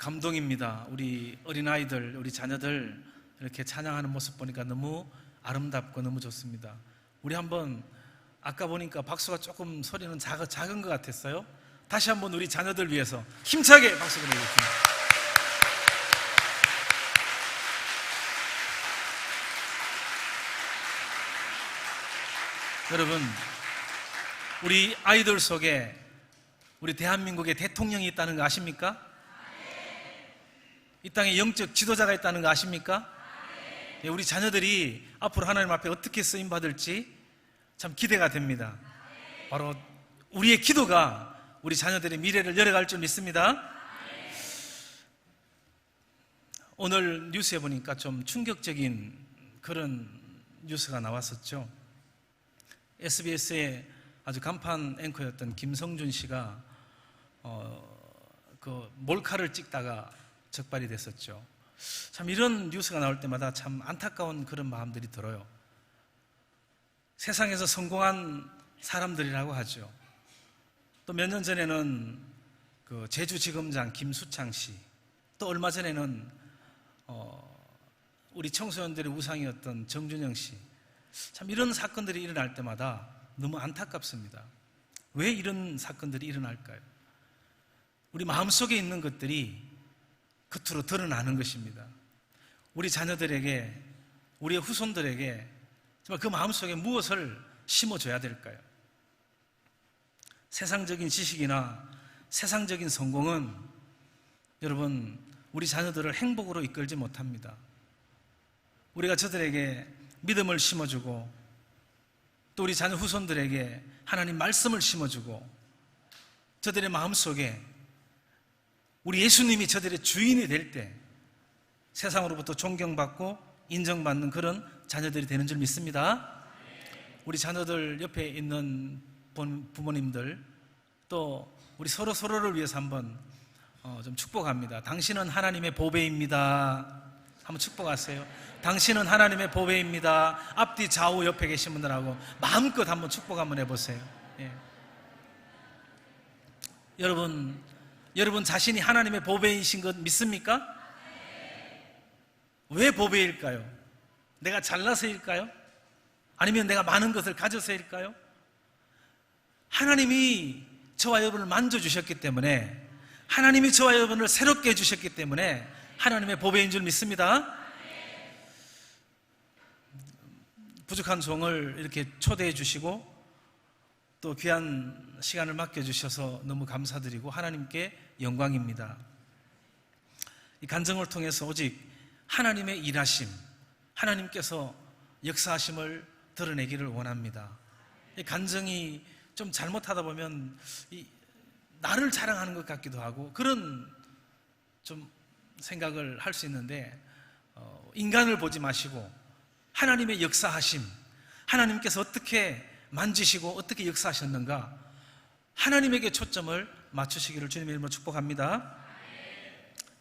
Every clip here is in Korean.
감동입니다. 우리 어린아이들, 우리 자녀들 이렇게 찬양하는 모습 보니까 너무 아름답고 너무 좋습니다. 우리 한번 아까 보니까 박수가 조금 소리는 작은 것 같았어요. 다시 한번 우리 자녀들 위해서 힘차게 박수 보내겠습니다. 여러분, 우리 아이들 속에 우리 대한민국의 대통령이 있다는 거 아십니까? 이 땅에 영적 지도자가 있다는 거 아십니까? 우리 자녀들이 앞으로 하나님 앞에 어떻게 쓰임받을지 참 기대가 됩니다. 바로 우리의 기도가 우리 자녀들의 미래를 열어갈 줄 믿습니다. 오늘 뉴스에 보니까 좀 충격적인 그런 뉴스가 나왔었죠. SBS의 아주 간판 앵커였던 김성준 씨가 그 몰카를 찍다가 적발이 됐었죠. 참 이런 뉴스가 나올 때마다 참 안타까운 그런 마음들이 들어요. 세상에서 성공한 사람들이라고 하죠. 또 몇 년 전에는 그 제주지검장 김수창 씨, 또 얼마 전에는 우리 청소년들의 우상이었던 정준영 씨, 참 이런 사건들이 일어날 때마다 너무 안타깝습니다. 왜 이런 사건들이 일어날까요? 우리 마음속에 있는 것들이 겉으로 드러나는 것입니다. 우리 자녀들에게, 우리의 후손들에게 정말 그 마음속에 무엇을 심어줘야 될까요? 세상적인 지식이나 세상적인 성공은 여러분, 우리 자녀들을 행복으로 이끌지 못합니다. 우리가 저들에게 믿음을 심어주고 또 우리 자녀 후손들에게 하나님 말씀을 심어주고 저들의 마음속에 우리 예수님이 저들의 주인이 될 때 세상으로부터 존경받고 인정받는 그런 자녀들이 되는 줄 믿습니다. 우리 자녀들 옆에 있는 부모님들 또 우리 서로를 위해서 한번 좀 축복합니다. 당신은 하나님의 보배입니다. 한번 축복하세요. 당신은 하나님의 보배입니다. 앞뒤 좌우 옆에 계신 분들하고 마음껏 한번 축복 한번 해보세요. 예. 여러분 자신이 하나님의 보배이신 것 믿습니까? 왜 보배일까요? 내가 잘나서일까요? 아니면 내가 많은 것을 가져서일까요? 하나님이 저와 여러분을 만져주셨기 때문에, 하나님이 저와 여러분을 새롭게 해주셨기 때문에 하나님의 보배인 줄 믿습니다. 부족한 종을 이렇게 초대해 주시고 또 귀한 시간을 맡겨주셔서 너무 감사드리고 하나님께 영광입니다. 이 간증을 통해서 오직 하나님의 일하심, 하나님께서 역사하심을 드러내기를 원합니다. 이 간증이 좀 잘못하다 보면 나를 자랑하는 것 같기도 하고 그런 좀 생각을 할 수 있는데, 인간을 보지 마시고 하나님의 역사하심, 하나님께서 어떻게 만지시고 어떻게 역사하셨는가, 하나님에게 초점을 맞추시기를 주님의 이름으로 축복합니다.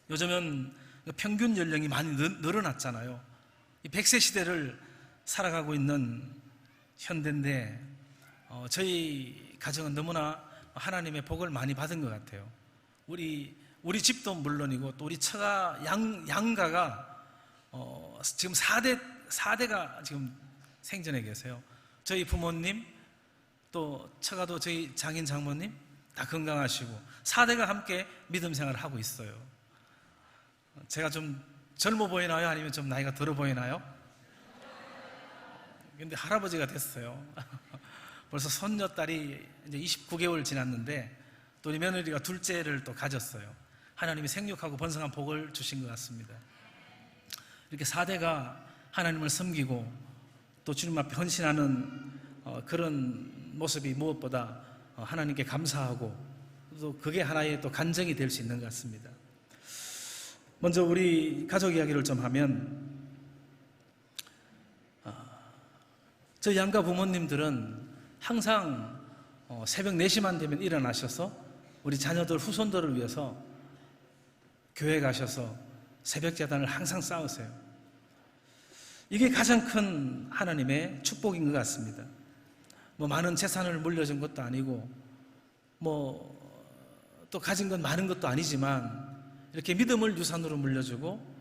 요즘은 평균 연령이 많이 늘어났잖아요. 이 100세 시대를 살아가고 있는 현대인데 저희 가정은 너무나 하나님의 복을 많이 받은 것 같아요. 우리 집도 물론이고 또 우리 처가 양가가 지금 4대가 지금 생전에 계세요. 저희 부모님 또 처가도 저희 장인 장모님 다 건강하시고 4대가 함께 믿음 생활을 하고 있어요. 제가 좀 젊어 보이나요? 아니면 좀 나이가 들어 보이나요? 근데 할아버지가 됐어요. 벌써 손녀딸이 이제 29개월 지났는데 또 우리 며느리가 둘째를 또 가졌어요. 하나님이 생육하고 번성한 복을 주신 것 같습니다. 이렇게 4대가 하나님을 섬기고 또 주님 앞에 헌신하는 그런 모습이 무엇보다 하나님께 감사하고 또 그게 하나의 또 간증이 될 수 있는 것 같습니다. 먼저 우리 가족 이야기를 좀 하면, 저희 양가 부모님들은 항상 새벽 4시만 되면 일어나셔서 우리 자녀들 후손들을 위해서 교회 가셔서 새벽 제단을 항상 쌓으세요. 이게 가장 큰 하나님의 축복인 것 같습니다. 뭐 많은 재산을 물려준 것도 아니고 뭐 또 가진 건 많은 것도 아니지만 이렇게 믿음을 유산으로 물려주고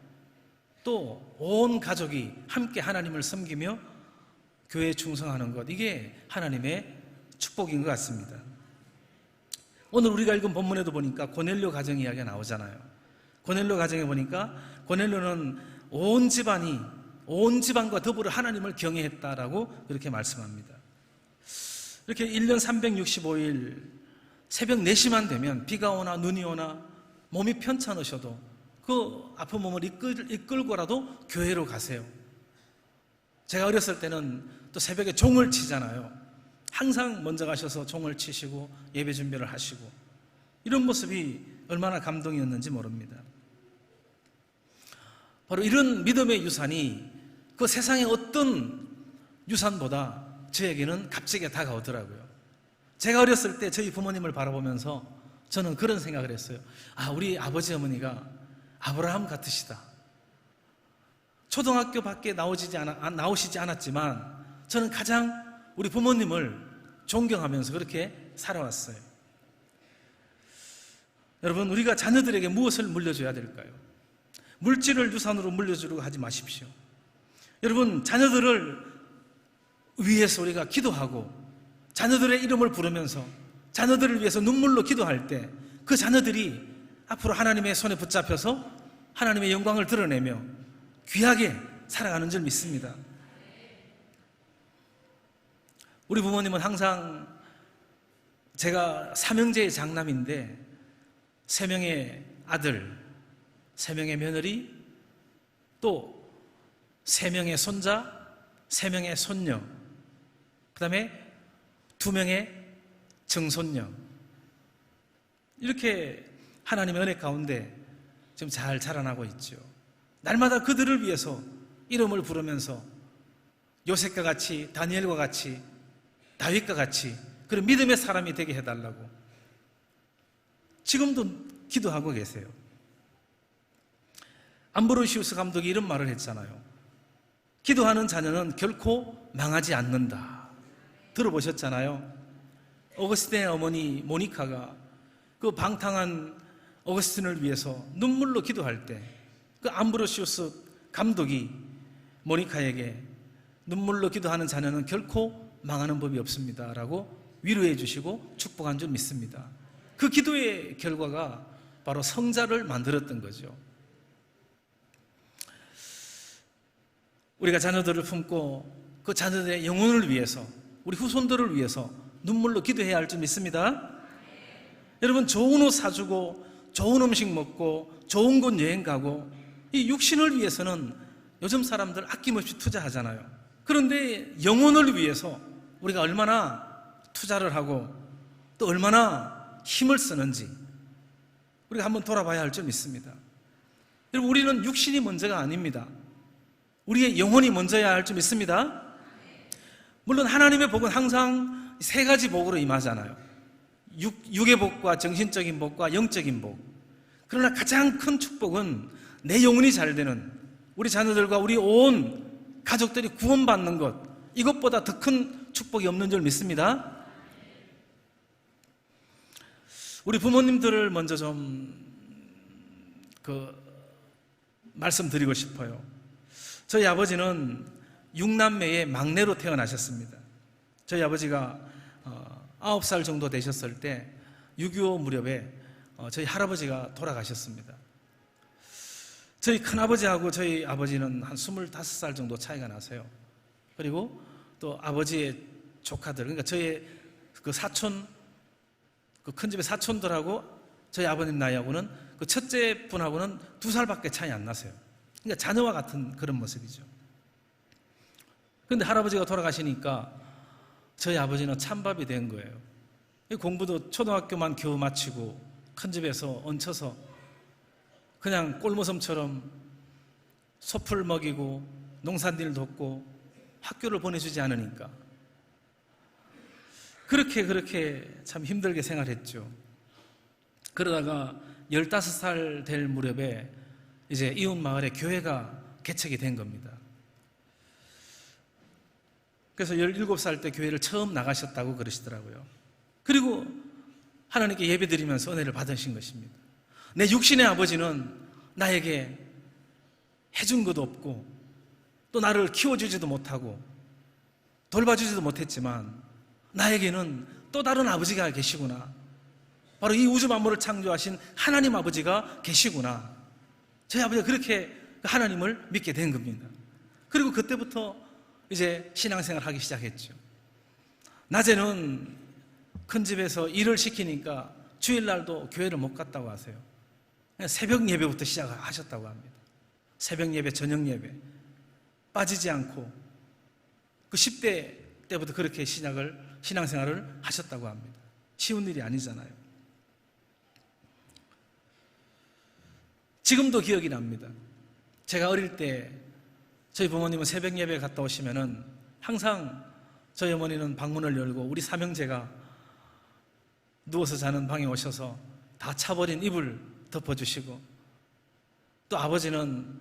또 온 가족이 함께 하나님을 섬기며 교회에 충성하는 것, 이게 하나님의 축복인 것 같습니다. 오늘 우리가 읽은 본문에도 보니까 고넬료 가정 이야기가 나오잖아요. 고넬료 가정에 보니까 고넬료는 온 집안과 더불어 하나님을 경외했다라고 그렇게 말씀합니다. 이렇게 1년 365일 새벽 4시만 되면 비가 오나 눈이 오나 몸이 편찮으셔도 그 아픈 몸을 이끌고라도 교회로 가세요. 제가 어렸을 때는 또 새벽에 종을 치잖아요. 항상 먼저 가셔서 종을 치시고 예배 준비를 하시고, 이런 모습이 얼마나 감동이었는지 모릅니다. 바로 이런 믿음의 유산이 그 세상의 어떤 유산보다 저에게는 값지게 다가오더라고요. 제가 어렸을 때 저희 부모님을 바라보면서 저는 그런 생각을 했어요. 우리 아버지 어머니가 아브라함 같으시다. 초등학교 밖에 나오시지 않았지만 저는 가장 우리 부모님을 존경하면서 그렇게 살아왔어요. 여러분, 우리가 자녀들에게 무엇을 물려줘야 될까요? 물질을 유산으로 물려주려고 하지 마십시오. 여러분, 자녀들을 위해서 우리가 기도하고 자녀들의 이름을 부르면서 자녀들을 위해서 눈물로 기도할 때 그 자녀들이 앞으로 하나님의 손에 붙잡혀서 하나님의 영광을 드러내며 귀하게 살아가는 줄 믿습니다. 우리 부모님은 항상, 제가 삼형제의 장남인데 3명의 아들, 3명의 며느리, 또 3명의 손자, 3명의 손녀, 그 다음에 2명의 증손녀, 이렇게 하나님의 은혜 가운데 지금 잘 자라나고 있죠. 날마다 그들을 위해서 이름을 부르면서 요셉과 같이, 다니엘과 같이, 다윗과 같이 그런 믿음의 사람이 되게 해달라고 지금도 기도하고 계세요. 암브로시우스 감독이 이런 말을 했잖아요. 기도하는 자녀는 결코 망하지 않는다. 들어보셨잖아요. 어거스틴의 어머니 모니카가 그 방탕한 어거스틴을 위해서 눈물로 기도할 때 그 암브로시우스 감독이 모니카에게 눈물로 기도하는 자녀는 결코 망하는 법이 없습니다 라고 위로해 주시고 축복한 줄 믿습니다. 그 기도의 결과가 바로 성자를 만들었던 거죠. 우리가 자녀들을 품고 그 자녀들의 영혼을 위해서, 우리 후손들을 위해서 눈물로 기도해야 할 줄 믿습니다. 여러분, 좋은 옷 사주고 좋은 음식 먹고 좋은 곳 여행 가고, 이 육신을 위해서는 요즘 사람들 아낌없이 투자하잖아요. 그런데 영혼을 위해서 우리가 얼마나 투자를 하고 또 얼마나 힘을 쓰는지 우리가 한번 돌아봐야 할 줄 믿습니다. 여러분, 우리는 육신이 먼저가 아닙니다. 우리의 영혼이 먼저야 할 줄 믿습니다. 물론 하나님의 복은 항상 3가지 복으로 임하잖아요. 육의 복과 정신적인 복과 영적인 복. 그러나 가장 큰 축복은 내 영혼이 잘 되는, 우리 자녀들과 우리 온 가족들이 구원받는 것, 이것보다 더 큰 축복이 없는 줄 믿습니다. 우리 부모님들을 먼저 좀 말씀드리고 싶어요. 저희 아버지는 6남매의 막내로 태어나셨습니다. 저희 아버지가 9살 정도 되셨을 때 6.25 무렵에 저희 할아버지가 돌아가셨습니다. 저희 큰아버지하고 저희 아버지는 한 25살 정도 차이가 나세요. 그리고 또 아버지의 조카들, 그러니까 저희 그 사촌, 그 큰 집의 사촌들하고 저희 아버님 나이하고는 그 첫째 분하고는 2살밖에 차이 안 나세요. 그러니까 자녀와 같은 그런 모습이죠. 그런데 할아버지가 돌아가시니까 저희 아버지는 찬밥이 된 거예요. 공부도 초등학교만 겨우 마치고 큰 집에서 얹혀서 그냥 꼴모섬처럼 소풀 먹이고 농산일 돕고 학교를 보내주지 않으니까 그렇게 참 힘들게 생활했죠. 그러다가 15살 될 무렵에 이제 이웃 마을에 교회가 개척이 된 겁니다. 그래서 17살 때 교회를 처음 나가셨다고 그러시더라고요. 그리고 하나님께 예배드리면서 은혜를 받으신 것입니다. 내 육신의 아버지는 나에게 해준 것도 없고 또 나를 키워주지도 못하고 돌봐주지도 못했지만 나에게는 또 다른 아버지가 계시구나. 바로 이 우주 만물을 창조하신 하나님 아버지가 계시구나. 저희 아버지가 그렇게 하나님을 믿게 된 겁니다. 그리고 그때부터 이제 신앙생활을 하기 시작했죠. 낮에는 큰 집에서 일을 시키니까 주일날도 교회를 못 갔다고 하세요. 새벽 예배부터 시작하셨다고 합니다. 새벽 예배, 저녁 예배 빠지지 않고 그 10대 때부터 그렇게 신앙생활을 하셨다고 합니다. 쉬운 일이 아니잖아요. 지금도 기억이 납니다. 제가 어릴 때 저희 부모님은 새벽 예배 갔다 오시면은 항상 저희 어머니는 방문을 열고 우리 삼형제가 누워서 자는 방에 오셔서 다 차버린 이불 덮어주시고, 또 아버지는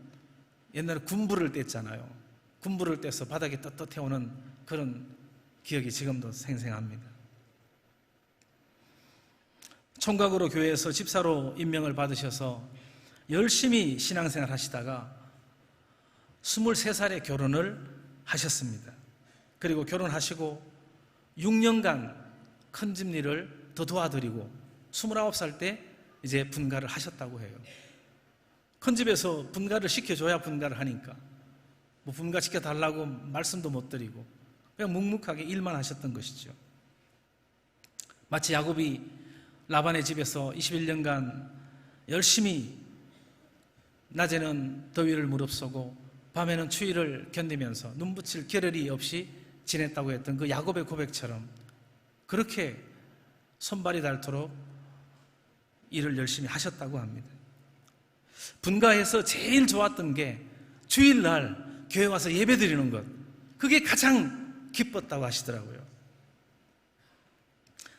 옛날에 군불을 뗐잖아요. 군불을 떼서 바닥에 떳떳해오는 그런 기억이 지금도 생생합니다. 총각으로 교회에서 집사로 임명을 받으셔서 열심히 신앙생활 하시다가 23살에 결혼을 하셨습니다. 그리고 결혼하시고 6년간 큰 집 일을 더 도와드리고 29살 때 이제 분가를 하셨다고 해요. 큰 집에서 분가를 시켜줘야 분가를 하니까 뭐 분가 시켜달라고 말씀도 못 드리고 그냥 묵묵하게 일만 하셨던 것이죠. 마치 야곱이 라반의 집에서 21년간 열심히 낮에는 더위를 무릅쓰고 밤에는 추위를 견디면서 눈붙일 겨를이 없이 지냈다고 했던 그 야곱의 고백처럼 그렇게 손발이 닳도록 일을 열심히 하셨다고 합니다. 분가에서 제일 좋았던 게 주일날 교회 와서 예배 드리는 것, 그게 가장 기뻤다고 하시더라고요.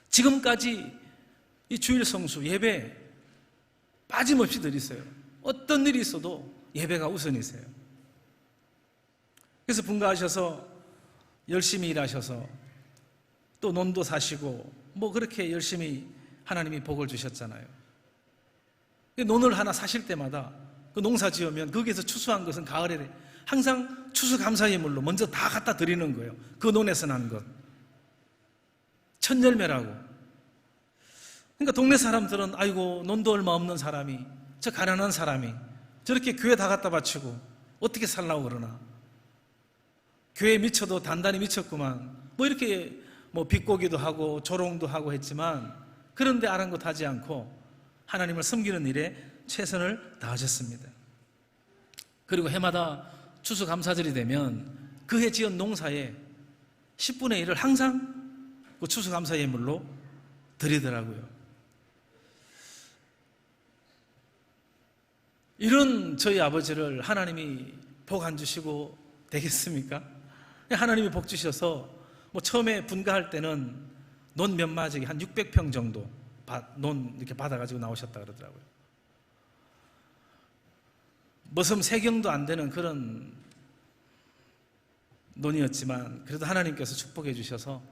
지금까지 이 주일 성수 예배 빠짐없이 드리세요. 어떤 일이 있어도 예배가 우선이세요. 그래서 분가하셔서 열심히 일하셔서 또 논도 사시고 뭐 그렇게 열심히 하나님이 복을 주셨잖아요. 논을 하나 사실 때마다 그 농사 지으면 거기에서 추수한 것은 가을에 항상 추수감사예물로 먼저 다 갖다 드리는 거예요. 그 논에서 난 것. 첫 열매라고. 그러니까 동네 사람들은 아이고 논도 얼마 없는 사람이, 저 가난한 사람이 저렇게 교회 다 갖다 바치고 어떻게 살라고 그러나. 교회에 미쳐도 단단히 미쳤구만. 뭐 이렇게 뭐 비꼬기도 하고 조롱도 하고 했지만 그런데 아랑곳하지 않고 하나님을 섬기는 일에 최선을 다하셨습니다. 그리고 해마다 추수감사절이 되면 그 해 지은 농사의 10분의 1을 항상 그 추수감사 예물로 드리더라고요. 이런 저희 아버지를 하나님이 복 안 주시고 되겠습니까? 하나님이 복 주셔서 뭐 처음에 분가할 때는 논 몇 마지기 한 600평 정도 논 이렇게 받아가지고 나오셨다 그러더라고요. 머슴 3경도 안 되는 그런 논이었지만 그래도 하나님께서 축복해 주셔서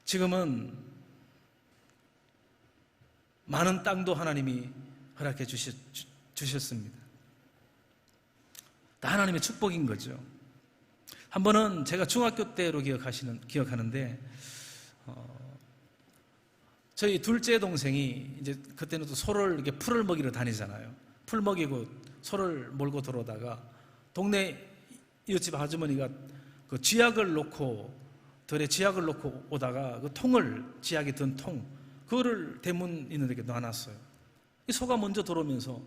지금은 많은 땅도 하나님이 허락해 주셨습니다. 다 하나님의 축복인 거죠. 한 번은 제가 중학교 때로 기억하는데 저희 둘째 동생이 이제 그때는 또 소를 이렇게 풀을 먹이러 다니잖아요. 풀 먹이고 소를 몰고 들어오다가 동네 이웃집 아주머니가 그 쥐약을 놓고 덜에 쥐약을 놓고 오다가 그 통을 쥐약이 든 통 그거를 대문 있는 데 놔놨어요. 이 소가 먼저 들어오면서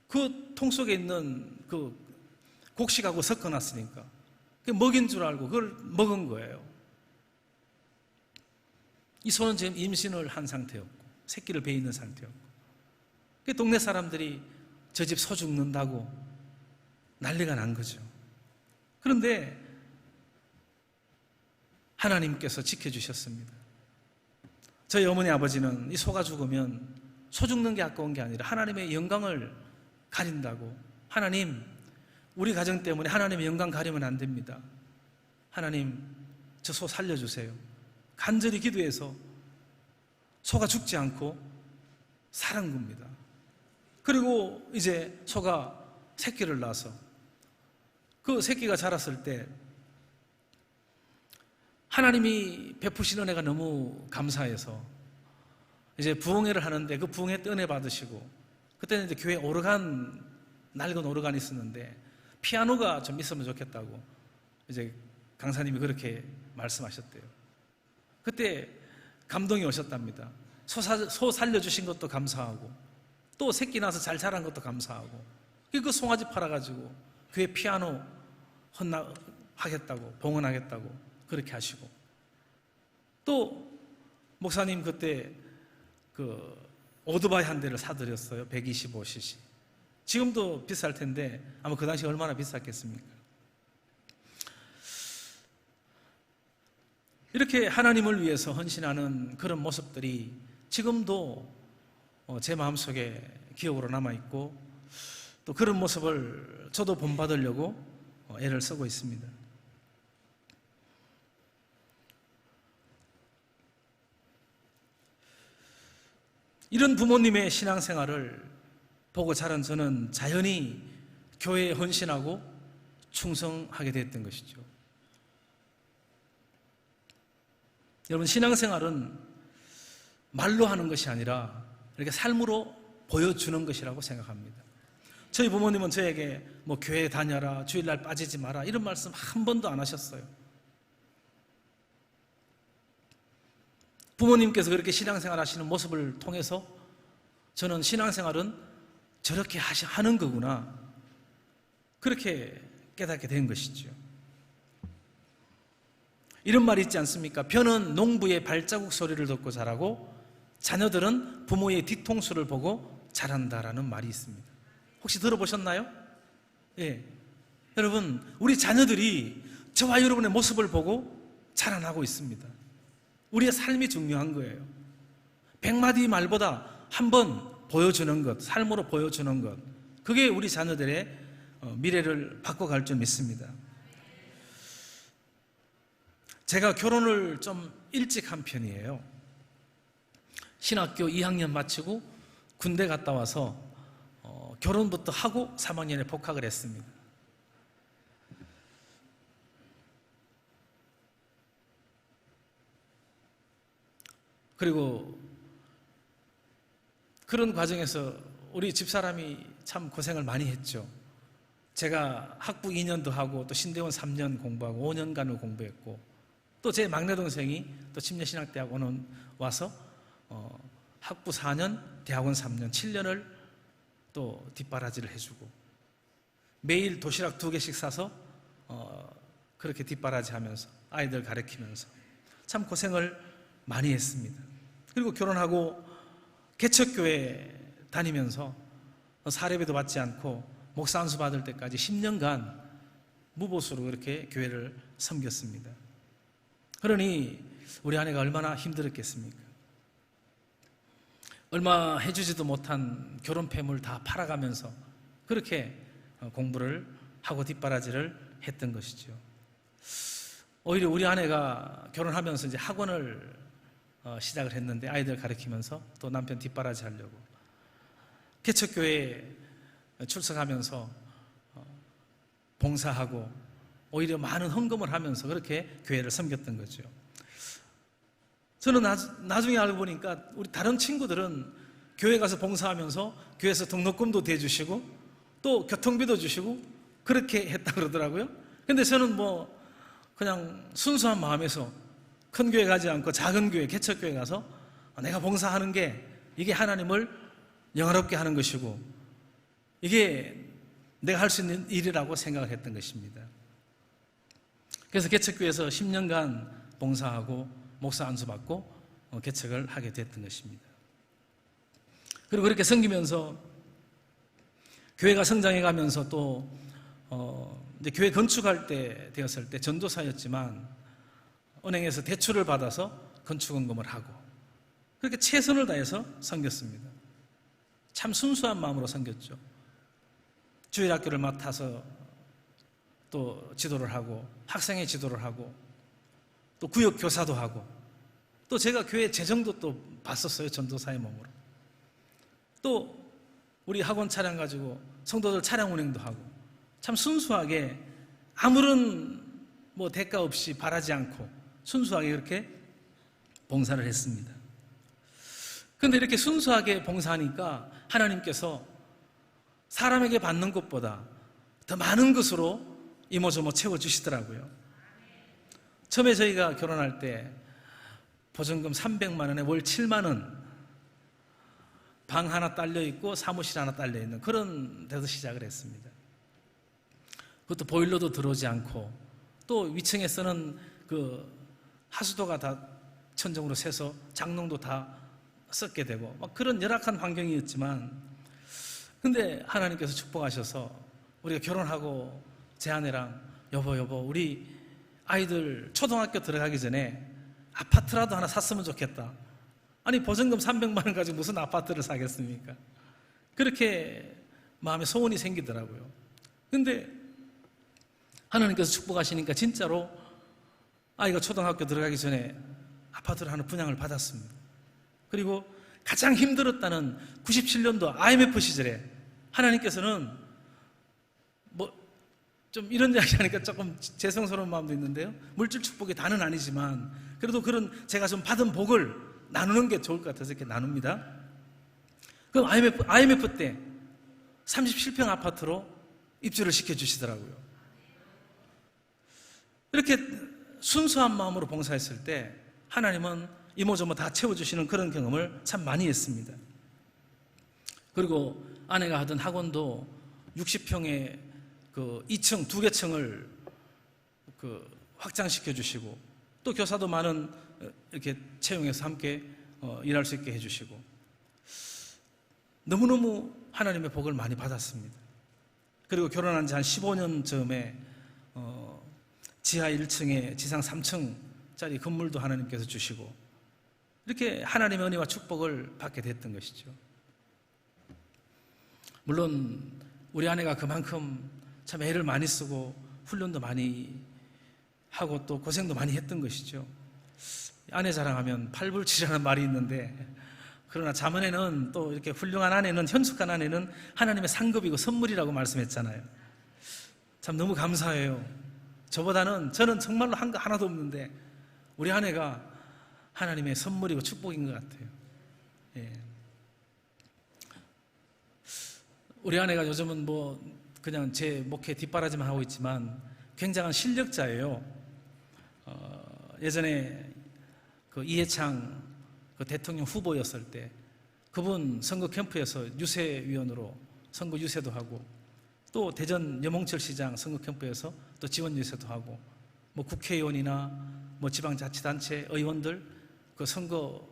그 통 속에 있는 그 곡식하고 섞어놨으니까 먹인 줄 알고 그걸 먹은 거예요. 이 소는 지금 임신을 한 상태였고 새끼를 배 있는 상태였고 동네 사람들이 저 집 소 죽는다고 난리가 난 거죠. 그런데 하나님께서 지켜주셨습니다. 저희 어머니 아버지는 이 소가 죽으면 소 죽는 게 아까운 게 아니라 하나님의 영광을 가린다고, 하나님 우리 가정 때문에 하나님의 영광 가리면 안 됩니다. 하나님 저 소 살려주세요. 간절히 기도해서 소가 죽지 않고 사랑굽니다. 그리고 이제 소가 새끼를 낳아서 그 새끼가 자랐을 때 하나님이 베푸신 은혜가 너무 감사해서 이제 부흥회를 하는데 그 부흥회 때 은혜 받으시고, 그때는 이제 교회 오르간, 낡은 오르간이 있었는데 피아노가 좀 있으면 좋겠다고 이제 강사님이 그렇게 말씀하셨대요. 그때 감동이 오셨답니다. 소 살려주신 것도 감사하고 또 새끼 나서 잘 자란 것도 감사하고, 그 송아지 팔아가지고 교회 피아노 헌납하겠다고, 봉헌하겠다고 그렇게 하시고, 또 목사님 그때 그 오토바이 한 대를 사드렸어요. 125cc. 지금도 비쌀 텐데 아마 그 당시 얼마나 비쌌겠습니까? 이렇게 하나님을 위해서 헌신하는 그런 모습들이 지금도 제 마음속에 기억으로 남아있고, 또 그런 모습을 저도 본받으려고 애를 쓰고 있습니다. 이런 부모님의 신앙생활을 보고 자란 저는 자연히 교회에 헌신하고 충성하게 됐던 것이죠. 여러분, 신앙생활은 말로 하는 것이 아니라 이렇게 삶으로 보여주는 것이라고 생각합니다. 저희 부모님은 저에게 뭐 교회 다녀라, 주일날 빠지지 마라 이런 말씀 한 번도 안 하셨어요. 부모님께서 그렇게 신앙생활 하시는 모습을 통해서 저는 신앙생활은 저렇게 하는 거구나, 그렇게 깨닫게 된 것이죠. 이런 말이 있지 않습니까? 벼는 농부의 발자국 소리를 듣고 자라고 자녀들은 부모의 뒤통수를 보고 자란다라는 말이 있습니다. 혹시 들어보셨나요? 예. 여러분, 우리 자녀들이 저와 여러분의 모습을 보고 자라나고 있습니다. 우리의 삶이 중요한 거예요. 100마디 말보다 한 번 보여주는 것, 삶으로 보여주는 것, 그게 우리 자녀들의 미래를 바꿔갈 줄 믿습니다. 제가 결혼을 좀 일찍 한 편이에요. 신학교 2학년 마치고 군대 갔다 와서 결혼부터 하고 3학년에 복학을 했습니다. 그리고 그런 과정에서 우리 집사람이 참 고생을 많이 했죠. 제가 학부 2년도 하고 또 신대원 3년 공부하고 5년간을 공부했고, 또 제 막내 동생이 또 침례신학대학원 와서 학부 4년, 대학원 3년, 7년을 또 뒷바라지를 해주고, 매일 도시락 2개씩 사서 그렇게 뒷바라지 하면서 아이들 가르치면서 참 고생을 많이 했습니다. 그리고 결혼하고 개척교회 다니면서 사례비도 받지 않고 목사 안수 받을 때까지 10년간 무보수로 그렇게 교회를 섬겼습니다. 그러니 우리 아내가 얼마나 힘들었겠습니까? 얼마 해주지도 못한 결혼 폐물 다 팔아가면서 그렇게 공부를 하고 뒷바라지를 했던 것이죠. 오히려 우리 아내가 결혼하면서 이제 학원을 시작을 했는데, 아이들 가르치면서 또 남편 뒷바라지 하려고 개척교회에 출석하면서 봉사하고 오히려 많은 헌금을 하면서 그렇게 교회를 섬겼던 거죠. 저는 나중에 알고 보니까 우리 다른 친구들은 교회 가서 봉사하면서 교회에서 등록금도 대주시고 또 교통비도 주시고 그렇게 했다 그러더라고요. 근데 저는 뭐 그냥 순수한 마음에서 큰 교회 가지 않고 작은 교회, 개척교회 가서 내가 봉사하는 게 이게 하나님을 영화롭게 하는 것이고 이게 내가 할 수 있는 일이라고 생각을 했던 것입니다. 그래서 개척교회에서 10년간 봉사하고 목사 안수받고 개척을 하게 됐던 것입니다. 그리고 그렇게 섬기면서 교회가 성장해 가면서 또 이제 교회 건축할 때 되었을 때 전도사였지만 은행에서 대출을 받아서 건축원금을 하고 그렇게 최선을 다해서 섬겼습니다. 참 순수한 마음으로 섬겼죠. 주일학교를 맡아서 또 지도를 하고 학생회 지도를 하고 또 구역 교사도 하고 또 제가 교회 재정도 또 봤었어요. 전도사의 몸으로. 또 우리 학원 차량 가지고 성도들 차량 운행도 하고 참 순수하게 아무런 뭐 대가 없이 바라지 않고 순수하게 그렇게 봉사를 했습니다. 그런데 이렇게 순수하게 봉사하니까 하나님께서 사람에게 받는 것보다 더 많은 것으로 이모저모 채워주시더라고요. 처음에 저희가 결혼할 때 보증금 300만 원에 월 7만 원, 방 하나 딸려 있고 사무실 하나 딸려 있는 그런 데서 시작을 했습니다. 그것도 보일러도 들어오지 않고 또 위층에서는 그 하수도가 다 천정으로 새서 장롱도 다 썩게 되고 막 그런 열악한 환경이었지만, 근데 하나님께서 축복하셔서 우리가 결혼하고 제 아내랑 여보 우리 아이들 초등학교 들어가기 전에 아파트라도 하나 샀으면 좋겠다. 아니 보증금 300만 원 가지고 무슨 아파트를 사겠습니까? 그렇게 마음에 소원이 생기더라고요. 근데 하나님께서 축복하시니까 진짜로 아이가 초등학교 들어가기 전에 아파트를 하나 분양을 받았습니다. 그리고 가장 힘들었다는 97년도 IMF 시절에 하나님께서는 뭐 좀 이런 이야기 하니까 조금 죄송스러운 마음도 있는데요, 물질 축복이 다는 아니지만 그래도 그런 제가 좀 받은 복을 나누는 게 좋을 것 같아서 이렇게 나눕니다. 그럼 IMF 때 37평 아파트로 입주를 시켜주시더라고요. 이렇게 순수한 마음으로 봉사했을 때 하나님은 이모저모 다 채워주시는 그런 경험을 참 많이 했습니다. 그리고 아내가 하던 학원도 60평의 그 2층, 2개 층을 확장시켜 주시고 또 교사도 많은 이렇게 채용해서 함께 일할 수 있게 해주시고 너무너무 하나님의 복을 많이 받았습니다. 그리고 결혼한 지 한 15년 즈음에 지하 1층에 지상 3층짜리 건물도 하나님께서 주시고 이렇게 하나님의 은혜와 축복을 받게 됐던 것이죠. 물론 우리 아내가 그만큼 참 애를 많이 쓰고 훈련도 많이 하고 또 고생도 많이 했던 것이죠. 아내 자랑하면 팔불치라는 말이 있는데, 그러나 자문에는 또 이렇게 훌륭한 아내는, 현숙한 아내는 하나님의 상급이고 선물이라고 말씀했잖아요. 참 너무 감사해요. 저는 정말로 한 거 하나도 없는데 우리 아내가 하나님의 선물이고 축복인 것 같아요. 예. 우리 아내가 요즘은 뭐 그냥 제 목회 뒷바라지만 하고 있지만 굉장한 실력자예요. 예전에 그 이해창 그 대통령 후보였을 때 그분 선거 캠프에서 유세위원으로 선거 유세도 하고 또 대전 염홍철 시장 선거 캠프에서 또 지원 유세도 하고 뭐 국회의원이나 뭐 지방자치단체 의원들 그 선거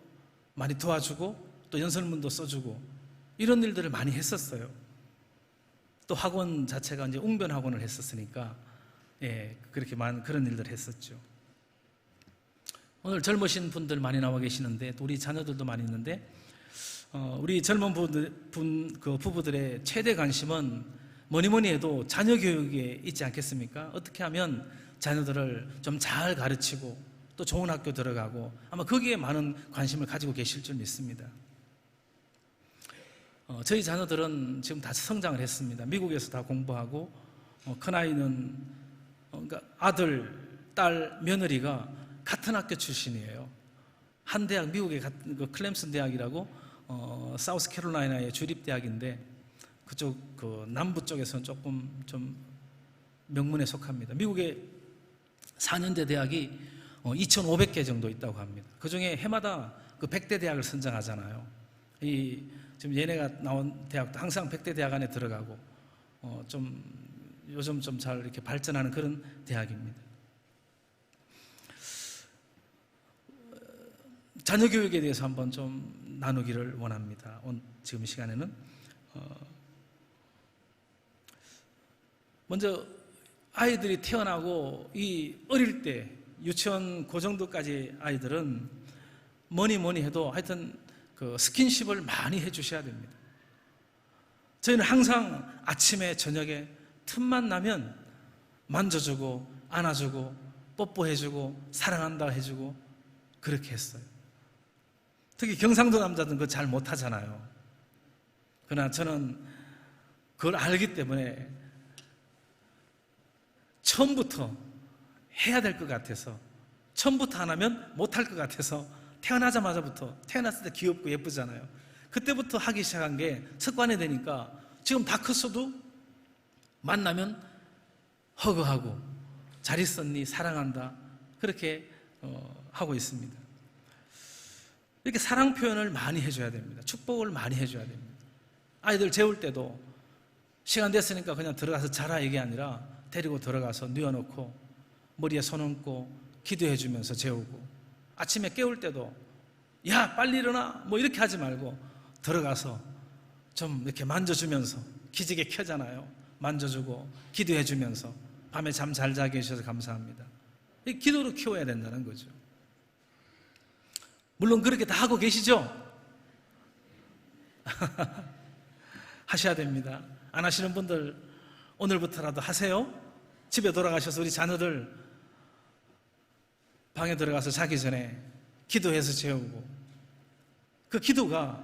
많이 도와주고 또 연설문도 써주고 이런 일들을 많이 했었어요. 또 학원 자체가 이제 웅변 학원을 했었으니까 그렇게 많은 그런 일들을 했었죠. 오늘 젊으신 분들 많이 나와 계시는데 또 우리 자녀들도 많이 있는데 우리 젊은 부부들의 최대 관심은 뭐니 해도 자녀 교육에 있지 않겠습니까? 어떻게 하면 자녀들을 좀 잘 가르치고 또 좋은 학교 들어가고 아마 거기에 많은 관심을 가지고 계실 줄 믿습니다. 저희 자녀들은 지금 다 성장을 했습니다. 미국에서 다 공부하고 큰아이는 그러니까 아들, 딸, 며느리가 같은 학교 출신이에요. 한 대학, 미국의 그 클램슨 대학이라고 사우스캐롤라이나의 주립대학인데 그쪽 그 남부 쪽에서는 조금 좀 명문에 속합니다. 미국의 4년제 대학이 2,500개 정도 있다고 합니다. 그 중에 해마다 그 100대 대학을 선정하잖아요. 지금 얘네가 나온 대학도 항상 100대 대학 안에 들어가고 좀 요즘 좀 잘 이렇게 발전하는 그런 대학입니다. 자녀 교육에 대해서 한번 좀 나누기를 원합니다. 지금 이 시간에는 먼저 아이들이 태어나고 이 어릴 때 유치원 그 정도까지 아이들은 뭐니 해도 하여튼 그 스킨십을 많이 해주셔야 됩니다. 저희는 항상 아침에 저녁에 틈만 나면 만져주고 안아주고 뽀뽀해주고 사랑한다 해주고 그렇게 했어요. 특히 경상도 남자들은 그거 잘 못하잖아요. 그러나 저는 그걸 알기 때문에 처음부터 해야 될 것 같아서, 처음부터 안 하면 못할 것 같아서, 태어나자마자부터, 태어났을 때 귀엽고 예쁘잖아요. 그때부터 하기 시작한 게 습관이 되니까 지금 다 컸어도 만나면 허그하고 잘 있었니? 사랑한다. 그렇게 하고 있습니다. 이렇게 사랑 표현을 많이 해줘야 됩니다. 축복을 많이 해줘야 됩니다. 아이들 재울 때도 시간 됐으니까 그냥 들어가서 자라 이게 아니라 데리고 들어가서 누워놓고 머리에 손 얹고 기도해주면서 재우고, 아침에 깨울 때도 야 빨리 일어나 뭐 이렇게 하지 말고 들어가서 좀 이렇게 만져주면서, 기지개 켜잖아요. 만져주고 기도해주면서 밤에 잠 잘 자게 해주셔서 감사합니다. 이 기도로 키워야 된다는 거죠. 물론 그렇게 다 하고 계시죠? 하셔야 됩니다. 안 하시는 분들 오늘부터라도 하세요. 집에 돌아가셔서 우리 자녀들 방에 들어가서 자기 전에 기도해서 재우고, 그 기도가,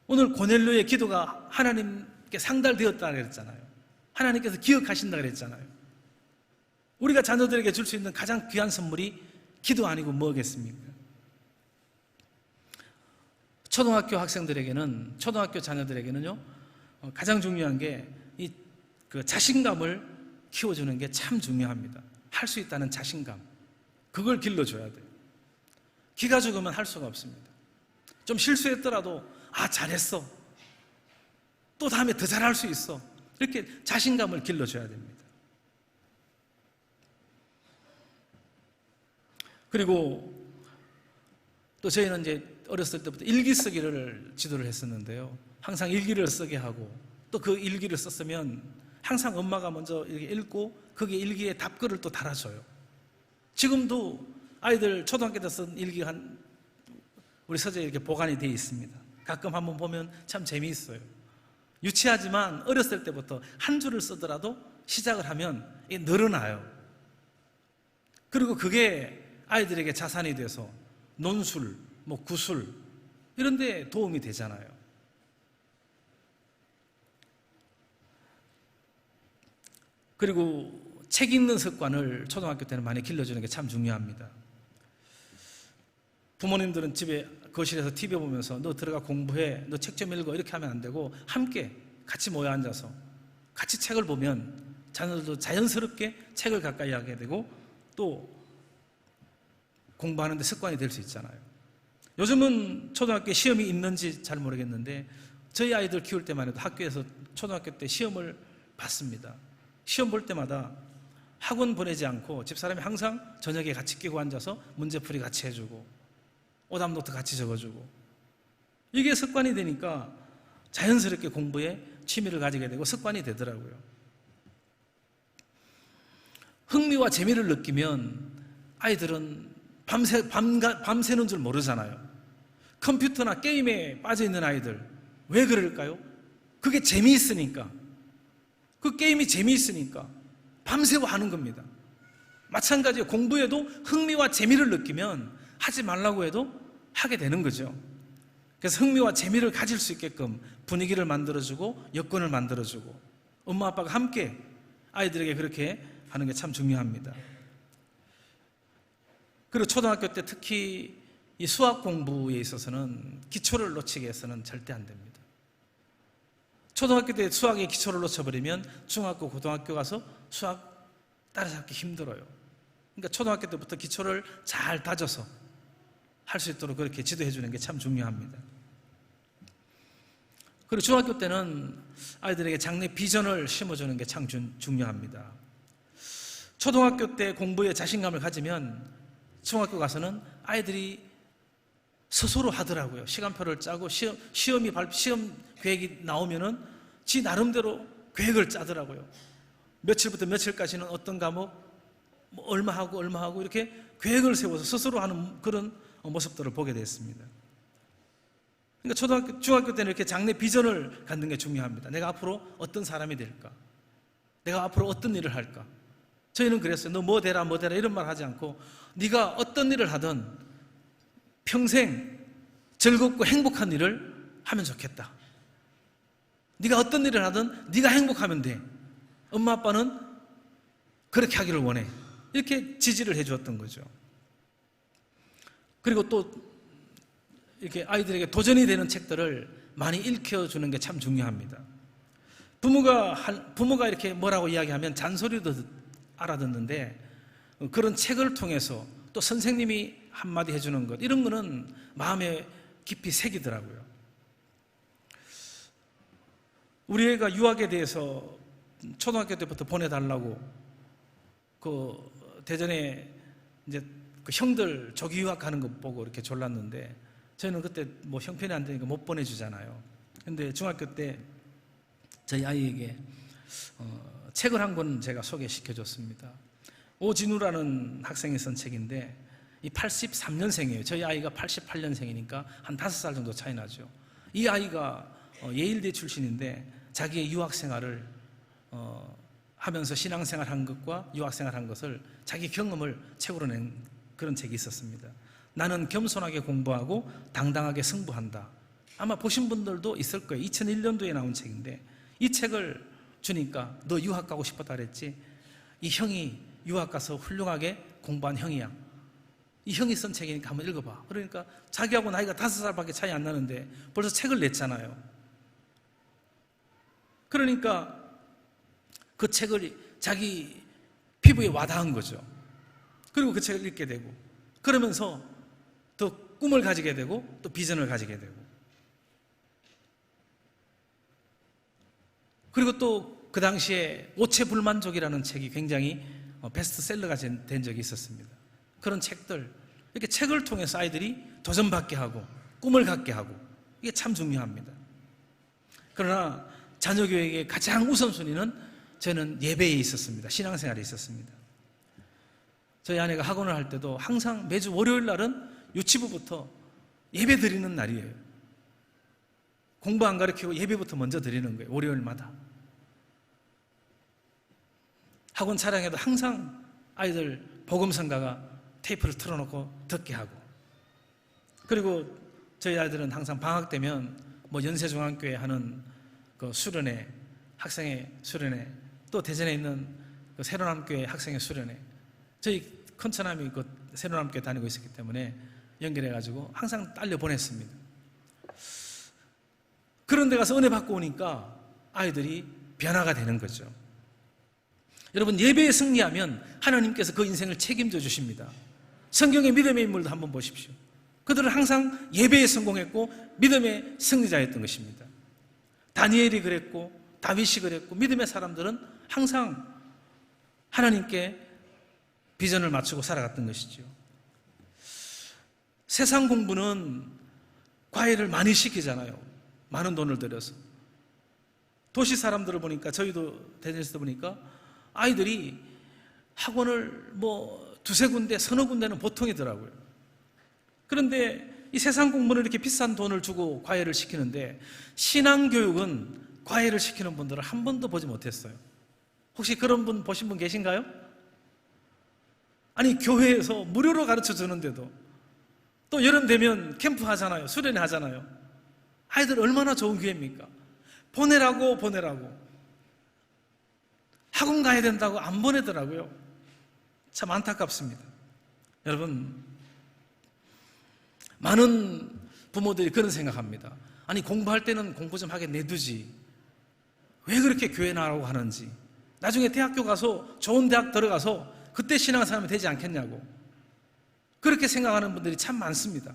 오늘 고넬료의 기도가 하나님께 상달되었다 그랬잖아요. 하나님께서 기억하신다 그랬잖아요. 우리가 자녀들에게 줄 수 있는 가장 귀한 선물이 기도 아니고 뭐겠습니까? 초등학교 학생들에게는, 초등학교 자녀들에게는요, 가장 중요한 게 그 자신감을 키워주는 게 참 중요합니다. 할 수 있다는 자신감, 그걸 길러줘야 돼요. 기가 죽으면 할 수가 없습니다. 좀 실수했더라도 잘했어, 또 다음에 더 잘할 수 있어, 이렇게 자신감을 길러줘야 됩니다. 그리고 또 저희는 이제 어렸을 때부터 일기 쓰기를 지도를 했었는데요, 항상 일기를 쓰게 하고, 또 그 일기를 썼으면 항상 엄마가 먼저 이렇게 읽고 거기에 일기에 답글을 또 달아줘요. 지금도 아이들 초등학교 때 쓴 일기가 우리 서재에 이렇게 보관이 되어 있습니다. 가끔 한번 보면 참 재미있어요. 유치하지만 어렸을 때부터 한 줄을 쓰더라도 시작을 하면 늘어나요. 그리고 그게 아이들에게 자산이 돼서 논술, 구술 이런 데 도움이 되잖아요. 그리고 책 읽는 습관을 초등학교 때는 많이 길러주는 게 참 중요합니다. 부모님들은 집에 거실에서 TV 보면서 너 들어가 공부해, 너 책 좀 읽어, 이렇게 하면 안 되고 함께 같이 모여 앉아서 같이 책을 보면 자녀들도 자연스럽게 책을 가까이 하게 되고 또 공부하는 데 습관이 될 수 있잖아요. 요즘은 초등학교 시험이 있는지 잘 모르겠는데 저희 아이들 키울 때만 해도 학교에서 초등학교 때 시험을 봤습니다. 시험 볼 때마다 학원 보내지 않고 집사람이 항상 저녁에 같이 끼고 앉아서 문제풀이 같이 해주고 오답노트 같이 적어주고, 이게 습관이 되니까 자연스럽게 공부에 취미를 가지게 되고 습관이 되더라고요. 흥미와 재미를 느끼면 아이들은 밤새는 줄 모르잖아요. 컴퓨터나 게임에 빠져있는 아이들, 왜 그럴까요? 그게 재미있으니까, 그 게임이 재미있으니까 밤새워 하는 겁니다. 마찬가지로 공부에도 흥미와 재미를 느끼면 하지 말라고 해도 하게 되는 거죠. 그래서 흥미와 재미를 가질 수 있게끔 분위기를 만들어주고 여건을 만들어주고 엄마 아빠가 함께 아이들에게 그렇게 하는 게 참 중요합니다. 그리고 초등학교 때 특히 이 수학 공부에 있어서는 기초를 놓치게 해서는 절대 안 됩니다. 초등학교 때 수학의 기초를 놓쳐버리면 중학교, 고등학교 가서 수학 따라잡기 힘들어요. 그러니까 초등학교 때부터 기초를 잘 다져서 할 수 있도록 그렇게 지도해 주는 게 참 중요합니다. 그리고 중학교 때는 아이들에게 장래 비전을 심어주는 게 참 중요합니다. 초등학교 때 공부에 자신감을 가지면 중학교 가서는 아이들이 스스로 하더라고요. 시간표를 짜고 시험 계획이 나오면은 지 나름대로 계획을 짜더라고요. 며칠부터 며칠까지는 어떤 과목 얼마 하고 이렇게 계획을 세워서 스스로 하는 그런 모습들을 보게 됐습니다. 그러니까 중학교 때는 이렇게 장래 비전을 갖는 게 중요합니다. 내가 앞으로 어떤 사람이 될까? 내가 앞으로 어떤 일을 할까? 저희는 그랬어요. 너 뭐 되라 이런 말 하지 않고 네가 어떤 일을 하든 평생 즐겁고 행복한 일을 하면 좋겠다. 네가 어떤 일을 하든 네가 행복하면 돼. 엄마 아빠는 그렇게 하기를 원해. 이렇게 지지를 해주었던 거죠. 그리고 또 이렇게 아이들에게 도전이 되는 책들을 많이 읽혀주는 게 참 중요합니다. 부모가 이렇게 뭐라고 이야기하면 잔소리도 알아듣는데, 그런 책을 통해서 또 선생님이 한마디 해주는 것, 이런 거는 마음에 깊이 새기더라고요. 우리 애가 유학에 대해서 초등학교 때부터 보내달라고 대전에 이제 그 형들 조기 유학하는 거 보고 이렇게 졸랐는데, 저희는 그때 뭐 형편이 안 되니까 못 보내주잖아요. 근데 중학교 때 저희 아이에게 책을 한 권 제가 소개시켜줬습니다. 오진우라는 학생이 쓴 책인데, 이 83년생이에요. 저희 아이가 88년생이니까 한 5살 정도 차이 나죠. 이 아이가 예일대 출신인데 자기의 유학생활을 하면서 신앙생활 한 것과 유학생활 한 것을 자기 경험을 책으로 낸 그런 책이 있었습니다. 나는 겸손하게 공부하고 당당하게 승부한다. 아마 보신 분들도 있을 거예요. 2001년도에 나온 책인데, 이 책을 주니까 너 유학 가고 싶었다 그랬지? 이 형이 유학 가서 훌륭하게 공부한 형이야. 이 형이 쓴 책이니까 한번 읽어봐. 그러니까 자기하고 나이가 5살밖에 차이 안 나는데 벌써 책을 냈잖아요. 그러니까 그 책을 자기 피부에 와닿은 거죠. 그리고 그 책을 읽게 되고, 그러면서 더 꿈을 가지게 되고 또 비전을 가지게 되고, 그리고 또 그 당시에 오체불만족이라는 책이 굉장히 베스트셀러가 된 적이 있었습니다. 그런 책들, 이렇게 책을 통해서 아이들이 도전받게 하고 꿈을 갖게 하고, 이게 참 중요합니다. 그러나 자녀교육의 가장 우선순위는 저는 예배에 있었습니다. 신앙생활에 있었습니다. 저희 아내가 학원을 할 때도 항상 매주 월요일 날은 유치부부터 예배 드리는 날이에요. 공부 안 가르치고 예배부터 먼저 드리는 거예요. 월요일마다. 학원 차량에도 항상 아이들 복음성가가 테이프를 틀어놓고 듣게 하고, 그리고 저희 아이들은 항상 방학 되면 뭐 연세중앙교회 하는 그 수련회, 학생회 수련회, 또 대전에 있는 그 새로남교회 학생회 수련회, 저희 큰처남이 그 새로남교회 다니고 있었기 때문에 연결해가지고 항상 딸려 보냈습니다. 그런 데 가서 은혜 받고 오니까 아이들이 변화가 되는 거죠. 여러분, 예배에 승리하면 하나님께서 그 인생을 책임져 주십니다. 성경의 믿음의 인물도 한번 보십시오. 그들은 항상 예배에 성공했고 믿음의 승리자였던 것입니다. 다니엘이 그랬고 다윗이 그랬고, 믿음의 사람들은 항상 하나님께 비전을 맞추고 살아갔던 것이죠. 세상 공부는 과외를 많이 시키잖아요. 많은 돈을 들여서. 도시 사람들을 보니까, 저희도 대전에서 보니까 아이들이 학원을 뭐 두세 군데, 서너 군데는 보통이더라고요. 그런데 이 세상 공부는 이렇게 비싼 돈을 주고 과외를 시키는데, 신앙교육은 과외를 시키는 분들을 한 번도 보지 못했어요. 혹시 그런 분 보신 분 계신가요? 아니, 교회에서 무료로 가르쳐 주는데도, 또 여름 되면 캠프 하잖아요. 수련회 하잖아요. 아이들 얼마나 좋은 기회입니까? 보내라고 학원 가야 된다고 안 보내더라고요. 참 안타깝습니다. 여러분, 많은 부모들이 그런 생각합니다. 아니, 공부할 때는 공부 좀 하게 내두지, 왜 그렇게 교회 나가라고 하는지, 나중에 대학교 가서 좋은 대학 들어가서 그때 신앙사람이 되지 않겠냐고, 그렇게 생각하는 분들이 참 많습니다.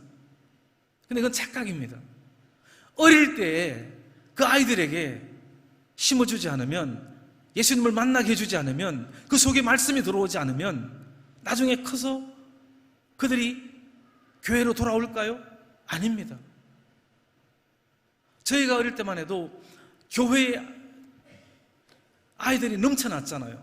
근데 그건 착각입니다. 어릴 때 그 아이들에게 심어주지 않으면, 예수님을 만나게 해주지 않으면, 그 속에 말씀이 들어오지 않으면 나중에 커서 그들이 교회로 돌아올까요? 아닙니다. 저희가 어릴 때만 해도 교회에 아이들이 넘쳐났잖아요.